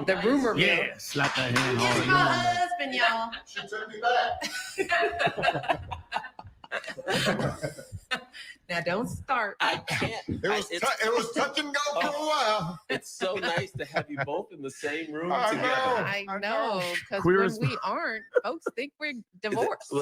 the rumor mill. Yeah, slap that hand He's hard. my husband, y'all. She took me back. Now don't start. I can't. It was touch and go for a while. It's so nice to have you both in the same room I together. I know, because Queer when as- we aren't, folks think we're divorced.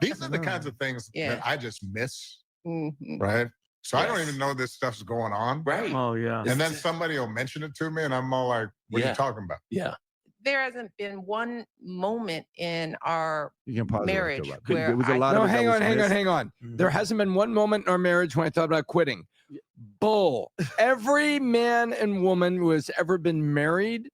These are the kinds of things Yeah. that I just miss, Mhm. right? So I don't Yes. even know this stuff's going on. Right. Oh yeah. And then somebody will mention it to me, and I'm all like, what are Yeah. you talking about? Yeah. There hasn't been one moment in our You can pause it right there, marriage Rob. where There was a I- lot No, of it that hang was on, hang on, missed. hang on. There hasn't been one moment in our marriage when I thought about quitting. Bull. Every man and woman who has ever been married,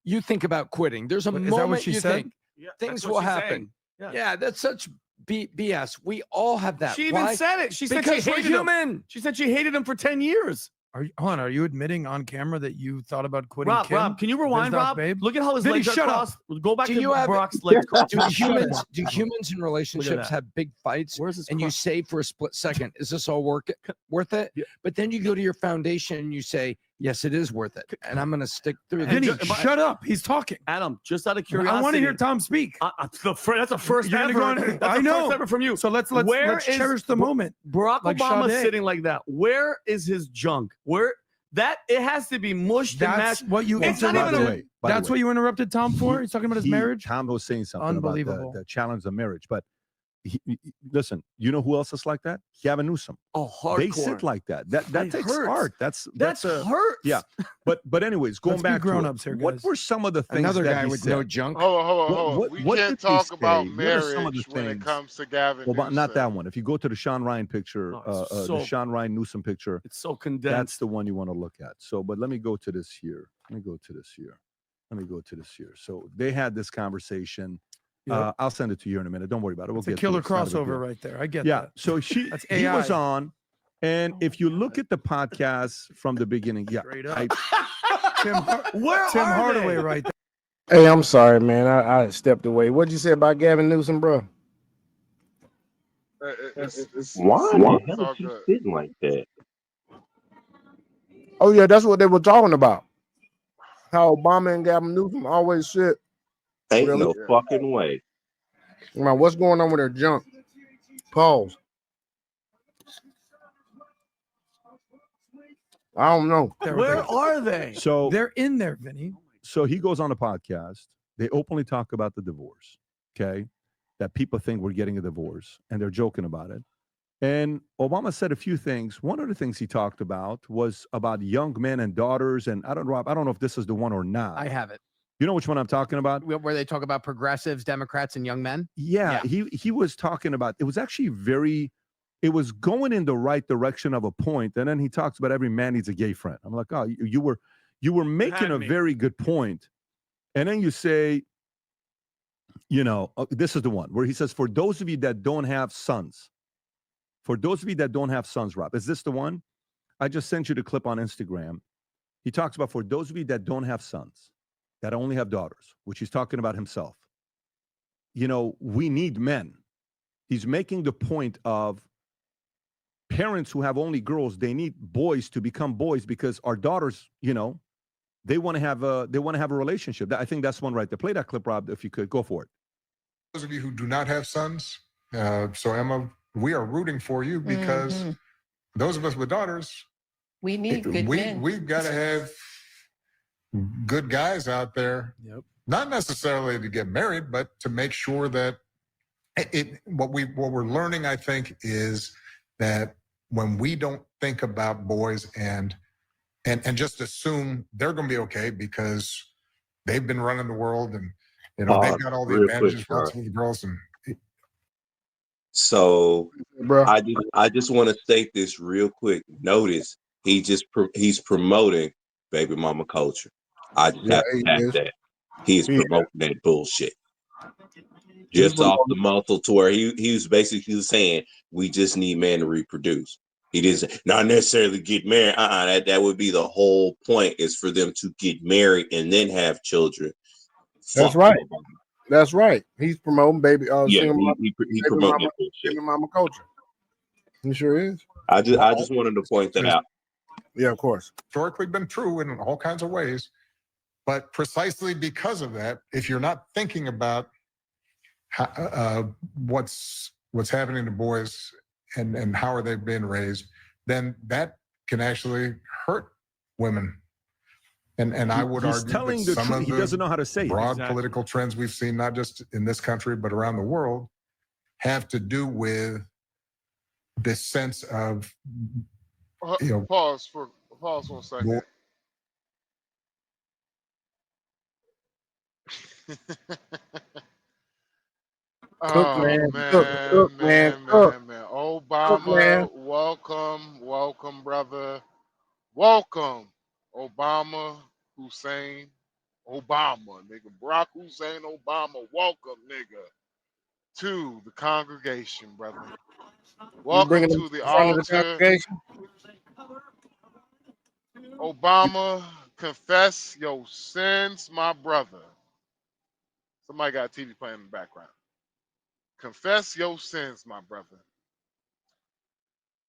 you think about quitting. There's a Is that what moment she you said? think Yeah, things that's what will she's happen. saying. Yeah, that's such BS. We all have that. She even Why? said it. She said Because she we're hated him. human. She said she hated him for 10 years. Are you admitting on camera that you thought about quitting Rob, Kim? Rob, can you rewind, Biz Doc Rob? Babe? Look at how his Vinny, legs are shut crossed. up. Go back Do to you have- Barack's legs crossed. Do humans in relationships that. have big fights Where's his and you cross? say for a split second, is this all worth it? Yeah. But then you go to your foundation and you say, yes, it is worth it. And I'm going to stick through Vinny, this. shut up. He's talking. Adam, just out of curiosity, I want to hear Tom speak. that's the first You're gonna ever. go on- That's I the know. first ever from you. So let's Where is cherish the moment. Barack Like Obama Sade. sitting like that. Where is his junk? Where that it has to be mushed and That's mashed. what you It's not interrupted. even a- By the That's way, what you interrupted Tom for? He's talking about his marriage? Tom was saying something Unbelievable. about the challenge of marriage. But listen, you know who else is like that? Gavin Newsom. Oh, hardcore. They sit like that. That It takes hurts. art. That's a hurts. yeah. But anyways, going Let's be back to it, grown-ups here, what guys. were some of the things Another that guy he with said? no junk. Hold on. What We did can't he talk about say? What are some of the marriage when it things? comes to Gavin Well, not Newsom. that one. If you go to the Sean Ryan picture, Oh, it's so- the Sean Ryan Newsom picture, It's so condensed. that's the one you want to look at. So, but let me go to this here. So they had this conversation. Yep. I'll send it to you in a minute. Don't worry about it. We'll It's a get to killer it. It's not a big deal. crossover right there. I get Yeah. that. So That's he was AI. on, and if you look at the podcast from the beginning, yeah, Straight up. Tim Hardaway right there. Hey, I'm sorry, man. I stepped away. What'd you say about Gavin Newsom, bro? Why it's the all hell is she good. sitting like that? Oh yeah, that's what they were talking about. How Obama and Gavin Newsom always sit. Ain't Really? no fucking way. Man, what's going on with their junk? Pause. I don't know. Where are they? So They're in there, Vinny. so he goes on a podcast. They openly talk about the divorce. Okay, that people think we're getting a divorce, and they're joking about it. And Obama said a few things. One of the things he talked about was about young men and daughters. And I don't know if this is the one or not. I have it. You know which one I'm talking about? Where they talk about progressives, Democrats, and young men. Yeah, he was talking about. It was actually very. It was going in the right direction of a point, and then he talks about every man needs a gay friend. I'm like, oh, you were making had a me. very good point, and then you say, this is the one where he says, for those of you that don't have sons, For those of you that don't have sons, Rob, is this the one? I just sent you the clip on Instagram. He talks about for those of you that don't have sons, that only have daughters, which he's talking about himself. You know, we need men. He's making the point of parents who have only girls, they need boys to become boys because our daughters, you know, they want to have a relationship. I think that's one right there. Play that clip, Rob, if you could. Go for it. Those of you who do not have sons, so Emma, we are rooting for you because those of us with daughters, we need good men. We've got to have good guys out there, not necessarily to get married, but to make sure that what we're learning, I think, is that when we don't think about boys and just assume they're going to be okay because they've been running the world and they've got all the advantages with the girls. And so, bro, I just want to state this real quick. Notice he's promoting baby mama culture. I just have to tap that. He's promoting that bullshit. Just off the muscle to where he was basically saying we just need men to reproduce. He doesn't not necessarily get married. That would be the whole point, is for them to get married and then have children. That's right. That's right. He's promoting baby. He promoting baby mama culture. He sure is. I just wanted to point that out. Yeah, of course. Historically been true in all kinds of ways, but precisely because of that, if you're not thinking about what's happening to boys and how are they being raised, then that can actually hurt women. And I would argue telling that the some of he doesn't know how to say broad it. political trends we've seen, not just in this country, but around the world, have to do with this sense of, pause 1 second. Man. Obama, welcome, brother. Welcome, Obama, Hussein, Obama, nigga. Barack Hussein Obama, welcome, nigga, to the congregation, brother. Welcome to the altar. Obama, confess your sins, my brother. Somebody got a TV playing in the background. Confess your sins, my brother.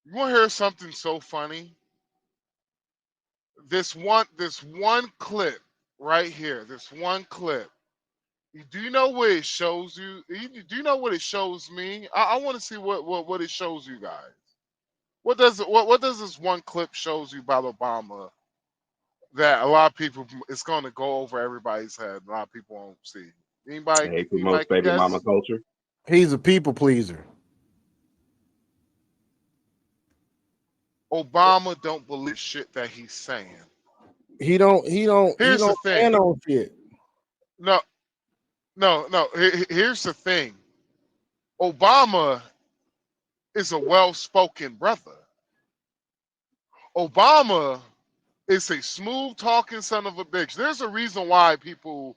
You want to hear something so funny? This one clip right here. This one clip. Do you know what it shows you? Do you know what it shows me? I want to see what it shows you guys. What does this one clip shows you about Obama that a lot of people, it's going to go over everybody's head? A lot of people won't see. Anybody? He promotes baby mama culture. He's a people pleaser. Obama don't believe shit that he's saying. He don't Here's the thing. stand on shit. No. Here's the thing. Obama is a well-spoken brother. Obama is a smooth-talking son of a bitch. There's a reason why people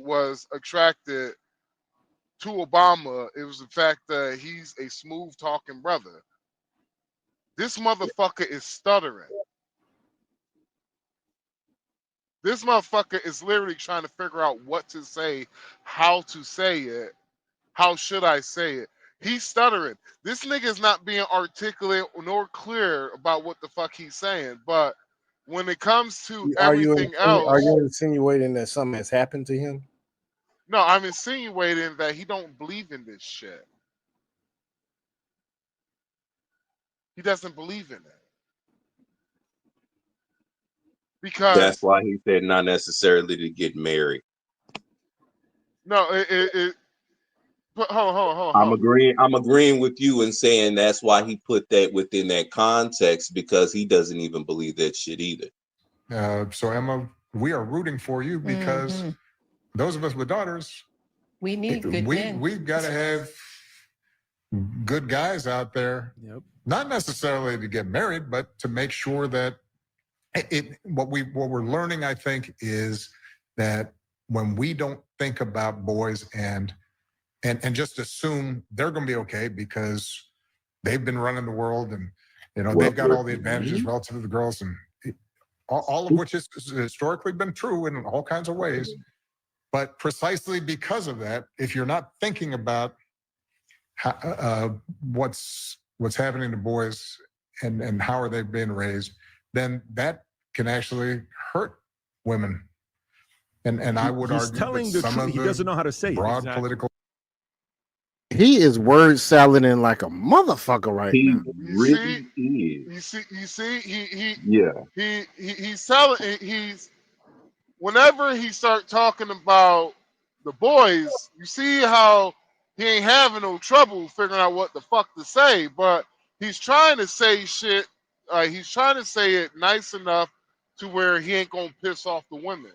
was attracted to Obama. It was the fact that he's a smooth-talking brother. This motherfucker is stuttering. This motherfucker is literally trying to figure out what to say, how to say it, how should I say it. He's stuttering. This nigga is not being articulate nor clear about what the fuck he's saying. But when it comes to everything else, are you insinuating that something has happened to him? No, I'm insinuating that he don't believe in this shit. He doesn't believe in it. Because that's why he said not necessarily to get married. No, but hold on. I'm agreeing with you in saying that's why he put that within that context, because he doesn't even believe that shit either. So Emma, we are rooting for you because those of us with daughters, we need good men. We've got to have good guys out there, not necessarily to get married, but to make sure that what we're learning, I think, is that when we don't think about boys and and just assume they're going to be okay because they've been running the world and they've got all the advantages relative to the girls, and all of which has historically been true in all kinds of ways. But precisely because of that, if you're not thinking about what's happening to boys and how are they being raised, then that can actually hurt women. And I would argue telling that the some truth. of He the doesn't know how to say it. broad Exactly. political. He is word salading like a motherfucker right now. He's whenever he start talking about the boys, you see how he ain't having no trouble figuring out what the fuck to say, but he's trying to say shit. He's trying to say it nice enough to where he ain't gonna piss off the women,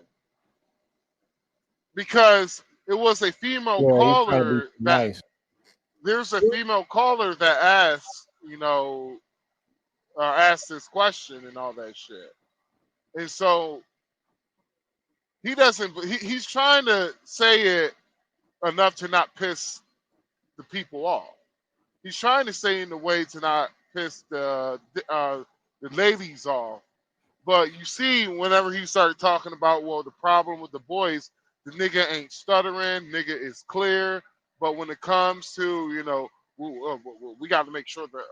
because it was a female Yeah, he's trying to caller be that nice. there's a female caller that asked, asked this question and all that shit, and so he doesn't. He's trying to say it enough to not piss the people off. He's trying to say in a way to not piss the ladies off. But you see, whenever he started talking about, well, the problem with the boys, the nigga ain't stuttering, nigga is clear. But when it comes to, we got to make sure that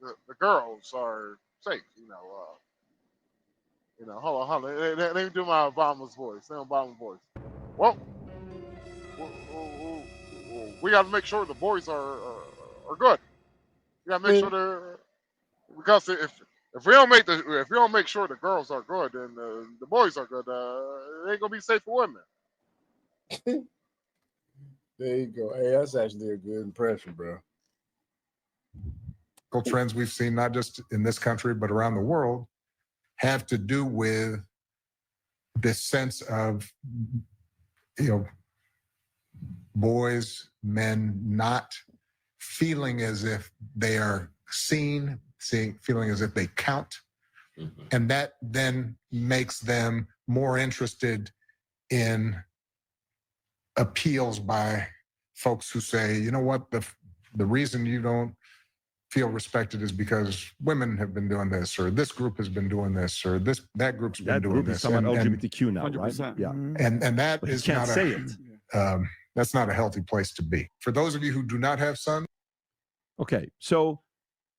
the girls are safe. Hold on. Let me do my Obama's voice. Obama's voice. Well, we got to make sure the boys are good. We got to make sure they're, because if we don't make sure the girls are good, then the boys are good. It ain't gonna be safe for women. There you go. Hey, that's actually a good impression, bro. Trends we've seen, not just in this country, but around the world, have to do with this sense of, boys, men not feeling as if they are seen, feeling as if they count. And that then makes them more interested in appeals by folks who say, you know what, the reason you don't feel respected is because women have been doing this, or this group has been doing this, or that group's been doing Group is this. talking about LGBTQ now, 100%. right? Yeah. And that But he is can't not say it. that's not a healthy place to be. For those of you who do not have sons. Okay, so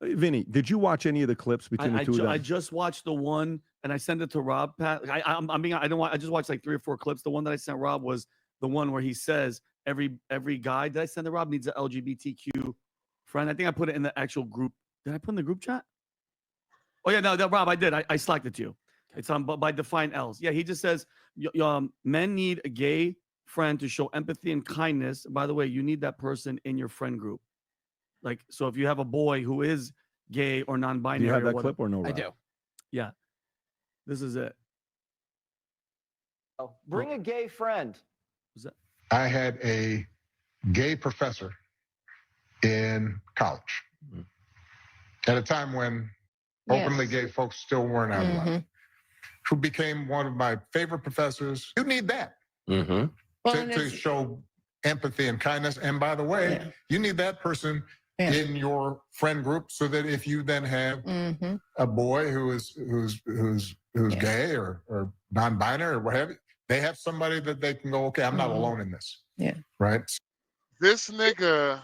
Vinny, did you watch any of the clips between the two of them? I just watched the one, and I sent it to Rob. Pat, I just watched like 3 or 4 clips. The one that I sent Rob was the one where he says every guy that I sent to Rob needs an LGBTQ friend. I think I put it in the actual group. Did I put in the group chat? Oh yeah, no, Rob, I did. I slacked it to you. It's on by Define L's. Yeah, he just says men need a gay friend to show empathy and kindness. By the way, you need that person in your friend group. Like, so if you have a boy who is gay or non-binary, Do you have that clip or no? I Rob? do. Yeah, this is it. Bring a gay friend. I had a gay professor in college at a time when openly gay folks still weren't out loud, who became one of my favorite professors. You need that to show empathy and kindness. And by the way, you need that person in your friend group, so that if you then have a boy who's gay or non-binary or whatever, they have somebody that they can go, okay, I'm not alone in this. Yeah. Right. This nigga,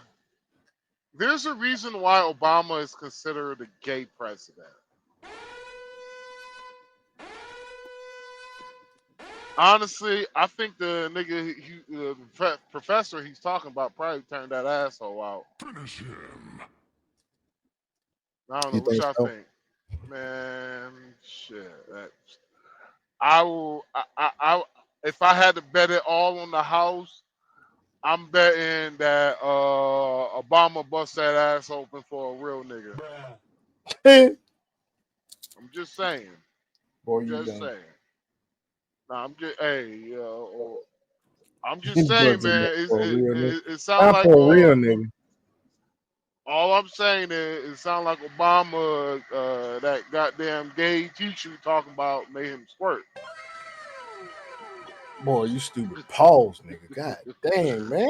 there's a reason why Obama is considered a gay president. Honestly, I think the nigga, the professor he's talking about probably turned that asshole out. Finish him. I don't know You what think y'all so? think. Man, shit. I will. I if I had to bet it all on the house, I'm betting that Obama bust that ass open for a real nigga. I'm just saying. Boy, you Just done. saying. Nah, I'm just. Hey, I'm just He saying, busted man. that for a real nigga. It sounds Not like for a real nigga. all I'm saying is it sounds like Obama, that goddamn gay teacher you talking about, made him squirt. Boy, you stupid. Pause, nigga. God dang, man.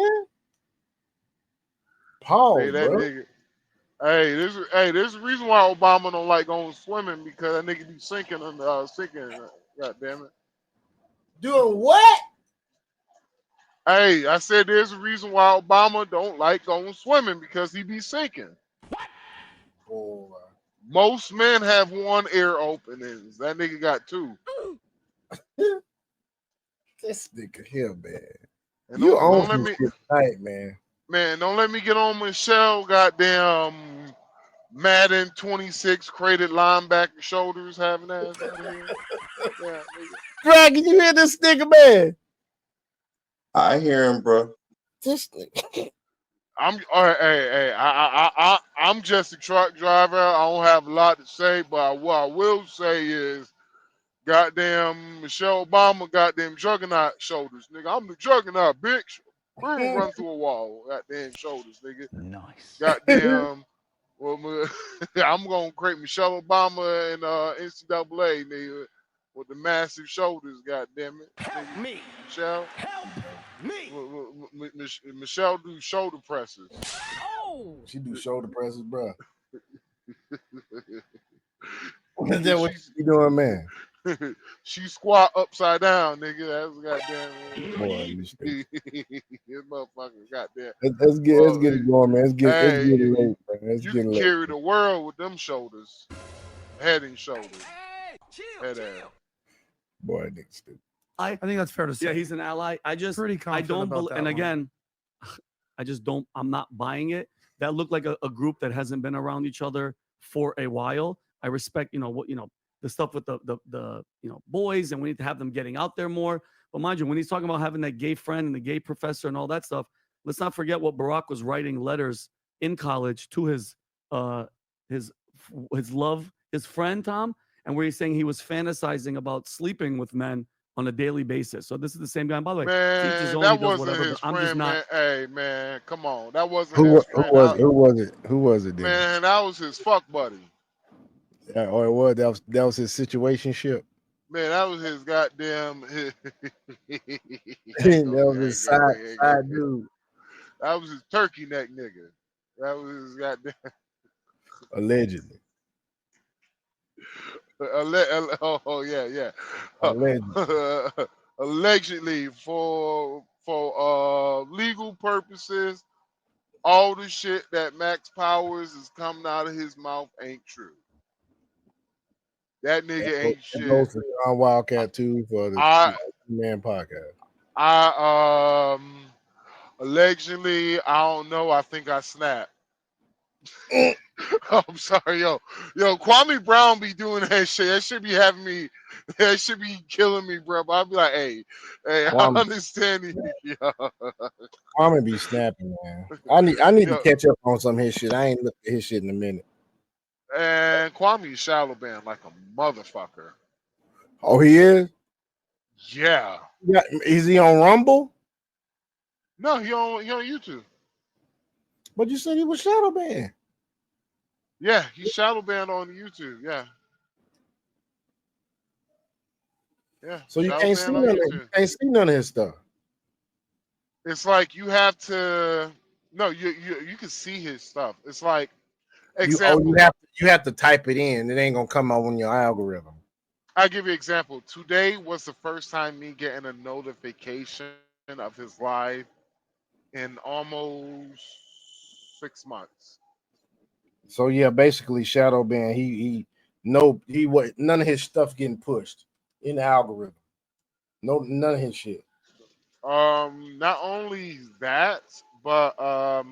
Pause, that bro. nigga. There's a reason why Obama don't like going swimming because that nigga be sinking and sinking. God damn it. Doing what? Hey, I said there's a reason why Obama don't like going swimming because he be sinking. Boy. Most men have one ear openings. That nigga got two. This nigga here, man. And You don't own let some me, shit tonight, man. man, don't let me get on Michelle goddamn Madden 26 crated linebacker shoulders having ass out of here. Yeah, nigga. Brad, can you hear this nigga, man? I hear him, bro. This nigga. I'm just a truck driver. I don't have a lot to say, but what I will say is, goddamn Michelle Obama, goddamn juggernaut shoulders, nigga. I'm the juggernaut, bitch. Boom, run through a wall, goddamn shoulders, nigga. Nice. Goddamn. Well, I'm gonna create Michelle Obama and NCAA, nigga, with the massive shoulders. Goddamn it, Help nigga. me. Michelle. Help me. Michelle do shoulder presses. Oh. She do shoulder presses, bro. Is that what you doing, man? She squat upside down, nigga. That's goddamn. Boy, you stupid. This motherfucker, goddamn. Let's get it going, man. It's getting late, man. It's You getting can late. carry the world with them shoulders, head and shoulders, head ass. Boy, nigga stupid. I think that's fair to say. Yeah, he's an ally. I just Pretty I confident don't about believe, that and one. again, I just don't. I'm not buying it. That looked like a group that hasn't been around each other for a while. I respect, what the stuff with the boys, and we need to have them getting out there more. But mind you, when he's talking about having that gay friend and the gay professor and all that stuff, let's not forget what Barack was writing letters in college to his friend Tom, and where he's saying he was fantasizing about sleeping with men on a daily basis. So this is the same guy. And by the way, to each his Man, own, that he does wasn't whatever. his But I'm just friend, not. man. Hey, man, come on. That wasn't Who his friend. Who was it then? Man, that was his fuck buddy. Or it was that was his situationship. Man, that was his goddamn. That was his side dude. That was his turkey neck nigga. That was his goddamn. Allegedly. Oh yeah. Allegedly. Allegedly for legal purposes, all the shit that Max Powers is coming out of his mouth ain't true. That nigga ain't It shit. goes to John Wildcat too for the Man podcast. Allegedly, I don't know. I think I snapped. I'm sorry, yo, Kwame Brown be doing that shit. That should be having me. That should be killing me, bro. But I'll be like, hey, Kwame, I understand you. Yo. Kwame be snapping, man. I need Yo. to catch up on some of his shit. I ain't looked at his shit in a minute. And Kwame shallow band like a motherfucker. Oh, he is? Yeah. Is he on Rumble? No, he on YouTube. But you said he was shadow banned. Yeah, he's shadow banned on YouTube. Yeah. Yeah. So you shadow can't see banned on none of, YouTube. you can't see none of his stuff. It's like you have to. No, you can see his stuff. It's like example. You have to type it in. It ain't gonna come out on your algorithm. I'll give you an example. Today was the first time me getting a notification of his live in almost 6 months. So yeah, basically shadow ban. None of his stuff getting pushed in the algorithm. No, none of his shit. Not only that, but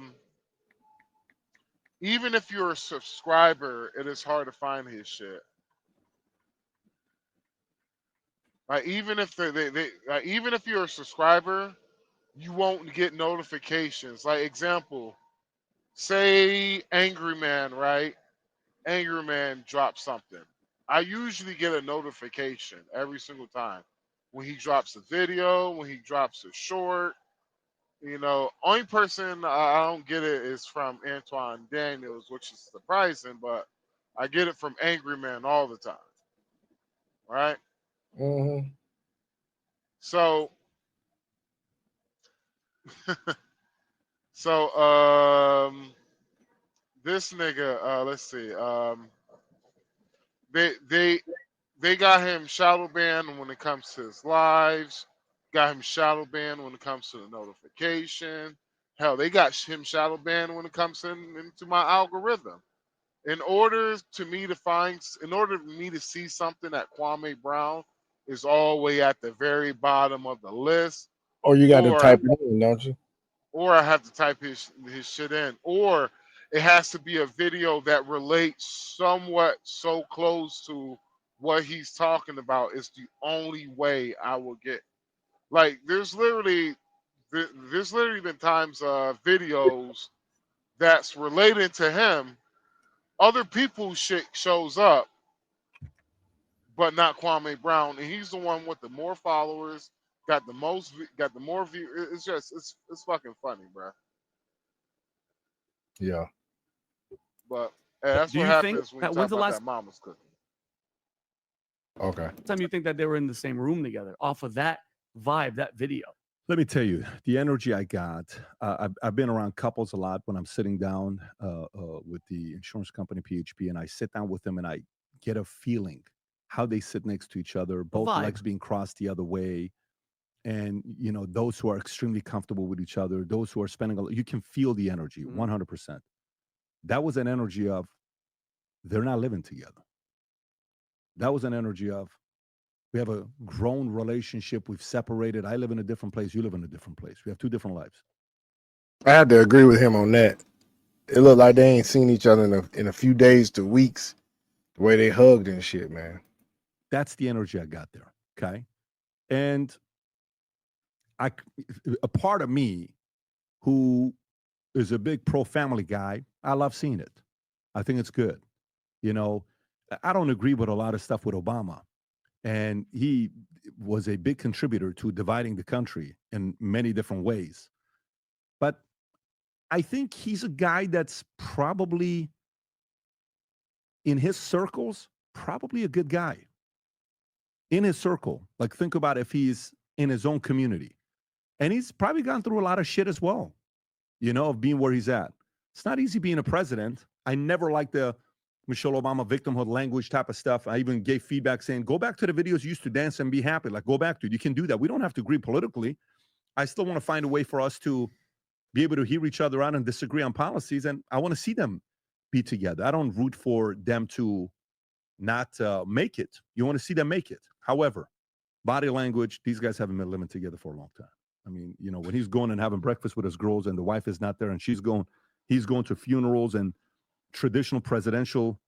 even if you're a subscriber, it is hard to find his shit. Like even if even if you're a subscriber, you won't get notifications. Like example, say Angry Man, right? Angry Man drops something. I usually get a notification every single time when he drops a video, when he drops a short. Only person I don't get it is from Antoine Daniels, which is surprising, but I get it from Angry Man all the time. Right? Mm-hmm. So So this nigga, let's see. They got him shadow banned when it comes to his lives. Got him shadow banned when it comes to the notification. Hell, they got him shadow banned when it comes into my algorithm. In order for me to see something that Kwame Brown is all the way at the very bottom of the list, Or you got to type it in, don't you? or I have to type his shit in, or it has to be a video that relates somewhat so close to what he's talking about. Is the only way I will get. Like there's literally been times videos that's related to him. Other people's shit shows up, but not Kwame Brown, and he's the one with the more followers, got the more views. It's fucking funny, bro. Yeah. But hey, that's Do what you think happens when that you when's talk the about last that mama's cooking. Okay. time you think that they were in the same room together off of that vibe, that video? Let me tell you, the energy I got. I've been around couples a lot when I'm sitting down with the insurance company PHP, and I sit down with them and I get a feeling how they sit next to each other, both vibe. legs being crossed the other way, and those who are extremely comfortable with each other, those who are spending you can feel the energy 100%. That was an energy of they're not living together. That was an energy of we have a grown relationship. We've separated. I live in a different place. You live in a different place. We have two different lives. I have to agree with him on that. It looked like they ain't seen each other in a few days to weeks. The way they hugged and shit, man. That's the energy I got there. Okay. And a part of me who is a big pro-family guy, I love seeing it. I think it's good. I don't agree with a lot of stuff with Obama. And he was a big contributor to dividing the country in many different ways. But I think he's a guy that's probably, in his circles, probably a good guy. In his circle. Like, think about if he's in his own community. And he's probably gone through a lot of shit as well, of being where he's at. It's not easy being a president. I never liked the Michelle Obama victimhood language type of stuff. I even gave feedback saying, go back to the videos you used to dance and be happy. Like, go back to it. You can do that. We don't have to agree politically. I still want to find a way for us to be able to hear each other out and disagree on policies. And I want to see them be together. I don't root for them to not make it. You want to see them make it. However, body language, these guys haven't been living together for a long time. I mean, when he's going and having breakfast with his girls and the wife is not there and he's going to funerals and traditional presidential,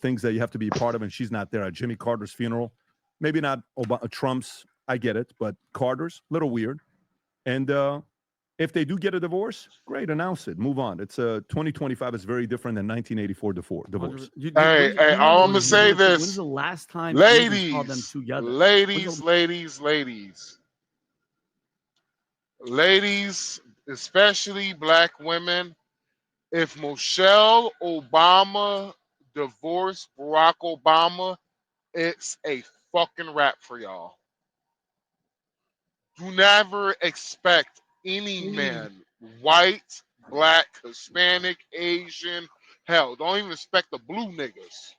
things that you have to be a part of, and she's not there at Jimmy Carter's funeral. Maybe not Trump's, I get it, but Carter's, a little weird. And if they do get a divorce, great, announce it, move on. It's 2025 is very different than 1984 divorce. Hey, all I'm gonna say this. When's the last time ladies, you saw them together? Ladies, especially black women, if Michelle Obama divorced Barack Obama, it's a fucking wrap for y'all. Do never expect any man, white, black, Hispanic, Asian, hell, don't even expect the blue niggas.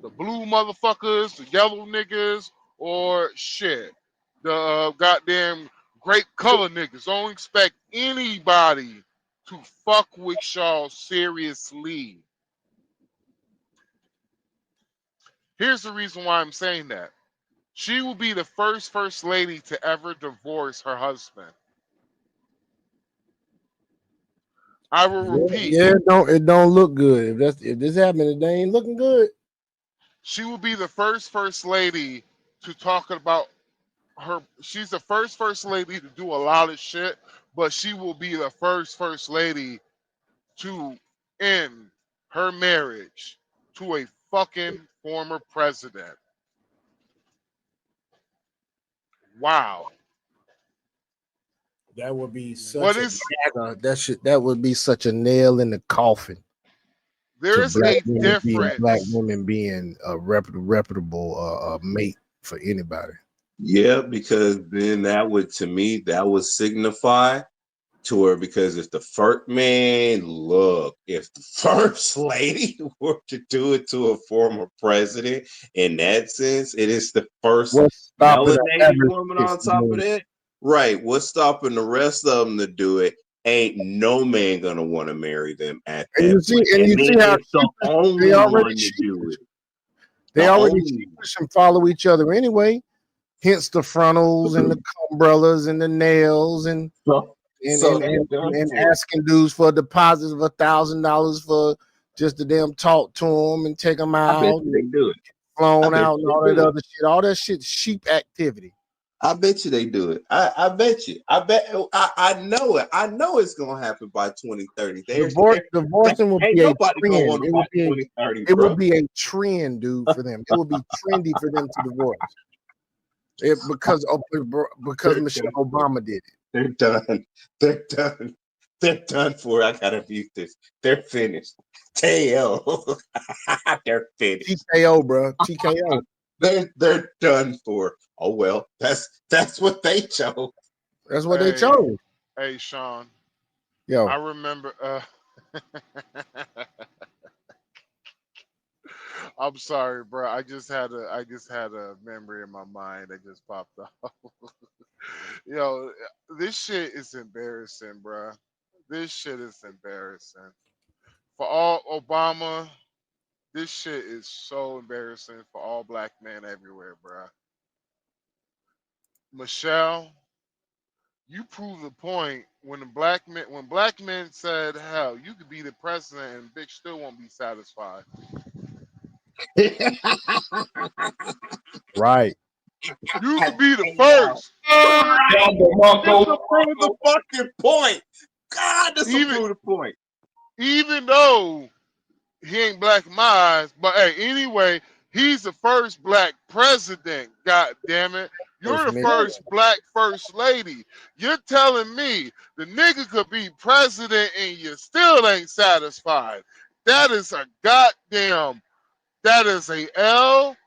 The blue motherfuckers, the yellow niggas, or shit. The goddamn grape color niggas. Don't expect anybody to fuck with y'all seriously. Here's the reason why I'm saying that. She will be the first lady to ever divorce her husband. I will repeat. Yeah, it don't look good. If this happened, it ain't looking good. She will be the first lady to talk about her. She's the first lady to do a lot of shit, but she will be the first lady to end her marriage to a fucking former president. Wow. That would be such that would be such a nail in the coffin. There is a difference. Black women being a reputable mate for anybody. Yeah, because then that would signify to her, because if the first if the first lady were to do it to a former president, in that sense, it is the first What's stopping the melanated average woman on top of person? that. Right. What's stopping the rest of them to do it? Ain't no man gonna want to marry them at And that you see, point. and you then see how it's the only they already one to do it. They The already only sheepish and follow each other anyway. Hence the frontals and the umbrellas and the nails and asking dudes for deposits of $1,000 for just to damn talk to them and take them I bet out, you they do it. I flown bet out, you and all they that do it. other shit. All that shit, sheep activity. I bet you they do it. I bet you. I know it. I know it's gonna happen by 2030. Divorcing will Ain't be a nobody gonna trend. want to It by will be 2030, it bro. will be a trend, dude, for them. It will be trendy for them to divorce. Because Michelle Obama did it. They're done. They're done. They're done for. I gotta mute this. They're finished. TKO. They're finished. TKO, bro. TKO. They're done for. Oh well, that's what they chose. That's what they chose. Hey, Sean. Yo. I remember. I'm sorry, bro. I just had a memory in my mind that just popped up. Yo, this shit is embarrassing, bro. This shit is embarrassing. For all Obama, this shit is so embarrassing for all black men everywhere, bro. Michelle, you prove the point when black men said, hell, you could be the president and bitch still won't be satisfied. Right. You could be the first. This will prove the fucking point. God, this will prove the point. Even though he ain't black in my eyes, but hey, anyway, he's the first black president. God damn it. You're the first black first lady. You're telling me the nigga could be president and you still ain't satisfied. That is a goddamn, that is a L.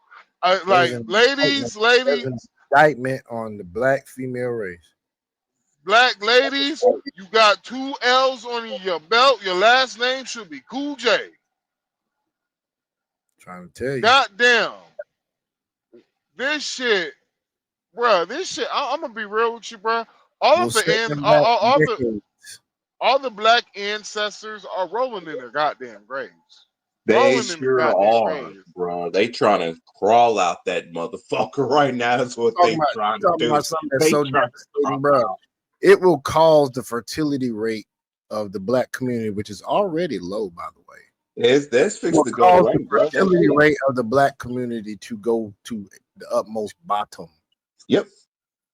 Like, ladies, indictment on the black female race. black ladies, you got 2 L's on your belt. Your last name should be Cool J. Trying to tell you. Goddamn. This shit, bro. This shit. I'm gonna be real with you, bro. All the black ancestors are rolling in their goddamn graves. They sure are, bro. They trying to crawl out that motherfucker right now. That's what they trying to do. About something that's so devastating, bro. It will cause the fertility rate of the black community, which is already low, by the way. That's fixed to go away, the fertility rate of the black community to go to the utmost bottom. Yep.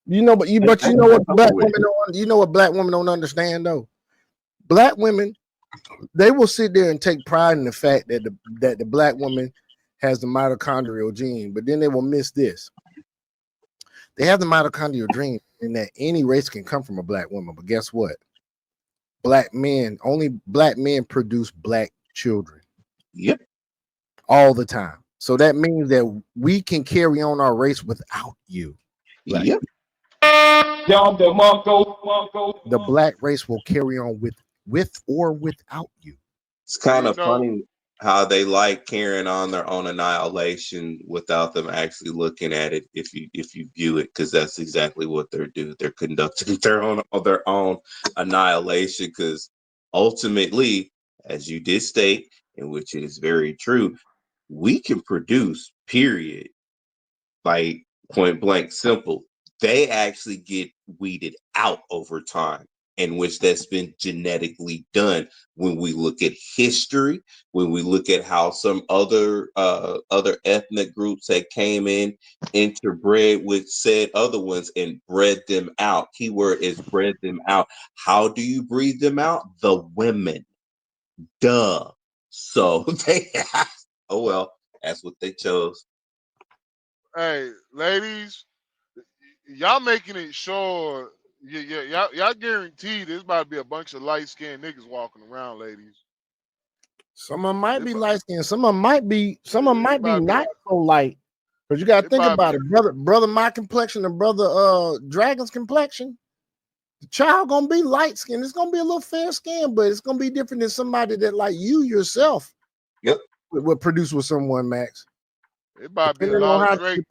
You know, but you know what black women don't. You know what black women don't understand though. Black women, they will sit there and take pride in the fact that the black woman has the mitochondrial gene, but then they will miss this. They have the mitochondrial gene in that any race can come from a black woman, but guess what? Only black men produce black children. Yep. All the time. So that means that we can carry on our race without you. Yep. The black race will carry on with or without you. It's kind of funny how they like carrying on their own annihilation without them actually looking at it. If you view it, because that's exactly what they're doing. They're conducting their own annihilation. Because ultimately, as you did state, and which is very true, we can produce. Period. Like point blank, simple. They actually get weeded out over time, in which that's been genetically done. When we look at history, when we look at how some other ethnic groups that came in interbred with said other ones and bred them out. Keyword is bred them out. How do you breed them out? The women. Duh. So they oh well, that's what they chose. Hey, ladies, y'all making it sure. Y'all guaranteed there's about to be a bunch of light-skinned niggas walking around, ladies. Some of them might be light skinned, some of them might be not so light. But you gotta think about it, brother. My complexion and brother Dragon's complexion. The child gonna be light skinned. It's gonna be a little fair skin, but it's gonna be different than somebody that like you yourself. Yep. Would produce with someone, Max. It might be a lot of Drake.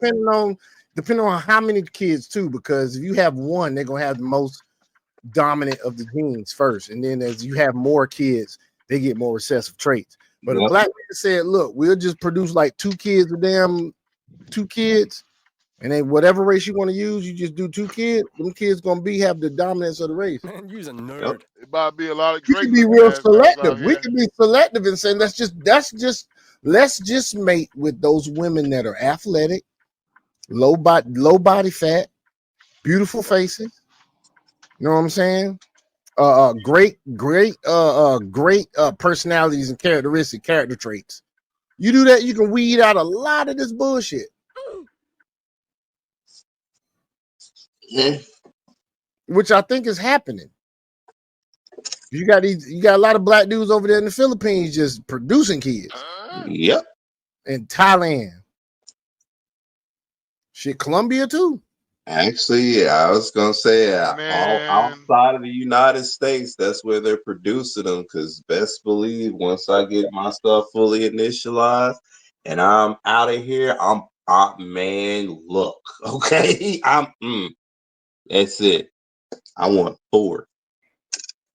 Depending on how many kids too, because if you have one, they're gonna have the most dominant of the genes first, and then as you have more kids, they get more recessive traits. But a black man said, "Look, we'll just produce like two kids, and then whatever race you want to use, you just do 2 kids. Them kids gonna have the dominance of the race." Man, you's a nerd. It might be a lot of We Drake. can be looking real ass brothers out selective. We here. can be selective and say let's just mate with those women that are athletic, low body fat, beautiful faces. You know what I'm saying? Great personalities and character traits. You do that, you can weed out a lot of this bullshit. Yeah. Which I think is happening. You got a lot of black dudes over there in the Philippines just producing kids. Yep. In Thailand. Shit, Colombia too. Actually, I was gonna say all outside of the United States, that's where they're producing them. Because best believe, once I get my stuff fully initialized and I'm out of here, man, look, okay, that's it. I want 4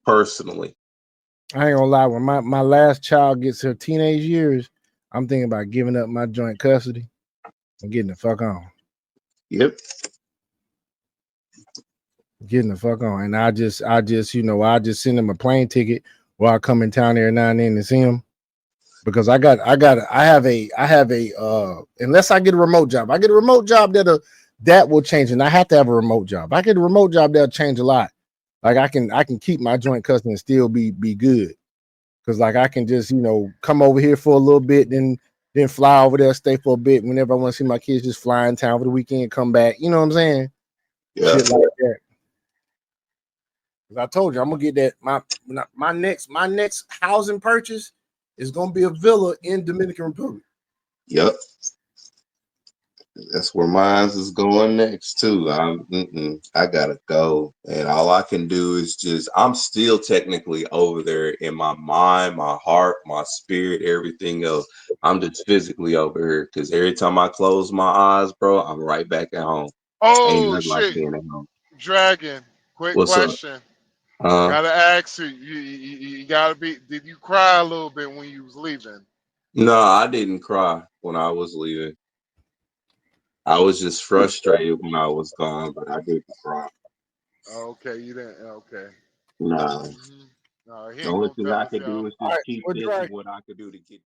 personally. I ain't gonna lie. When my last child gets her teenage years, I'm thinking about giving up my joint custody and getting the fuck on. Yep. Getting the fuck on. And I just send him a plane ticket while I come in town every now and then to see him. Because I have a unless I get a remote job. I get a remote job that will change, and I have to have a remote job. I get a remote job that'll change a lot. Like I can keep my joint custody and still be good. Because like I can just, come over here for a little bit, then fly over there, stay for a bit. Whenever I want to see my kids, just fly in town for the weekend, come back. You know what I'm saying? Yeah. Shit like that. I told you I'm gonna get that. My next housing purchase is gonna be a villa in Dominican Republic. Yep. That's where mine is going next too. I gotta go, and all I can do is I'm still technically over there in my mind, my heart, my spirit, everything else. I'm just physically over here because every time I close my eyes, bro, I'm right back at home. Ain't Oh nothing like shit, being at home. Dragon. Quick What's up? question. Gotta ask you. You gotta be. Did you cry a little bit when you was leaving? No, I didn't cry when I was leaving. I was just frustrated when I was gone, but I didn't cry. Okay, you didn't. Okay. Nah. No, he The ain't only gonna thing tell I us, could do y'all. is just keep this and what I could do to get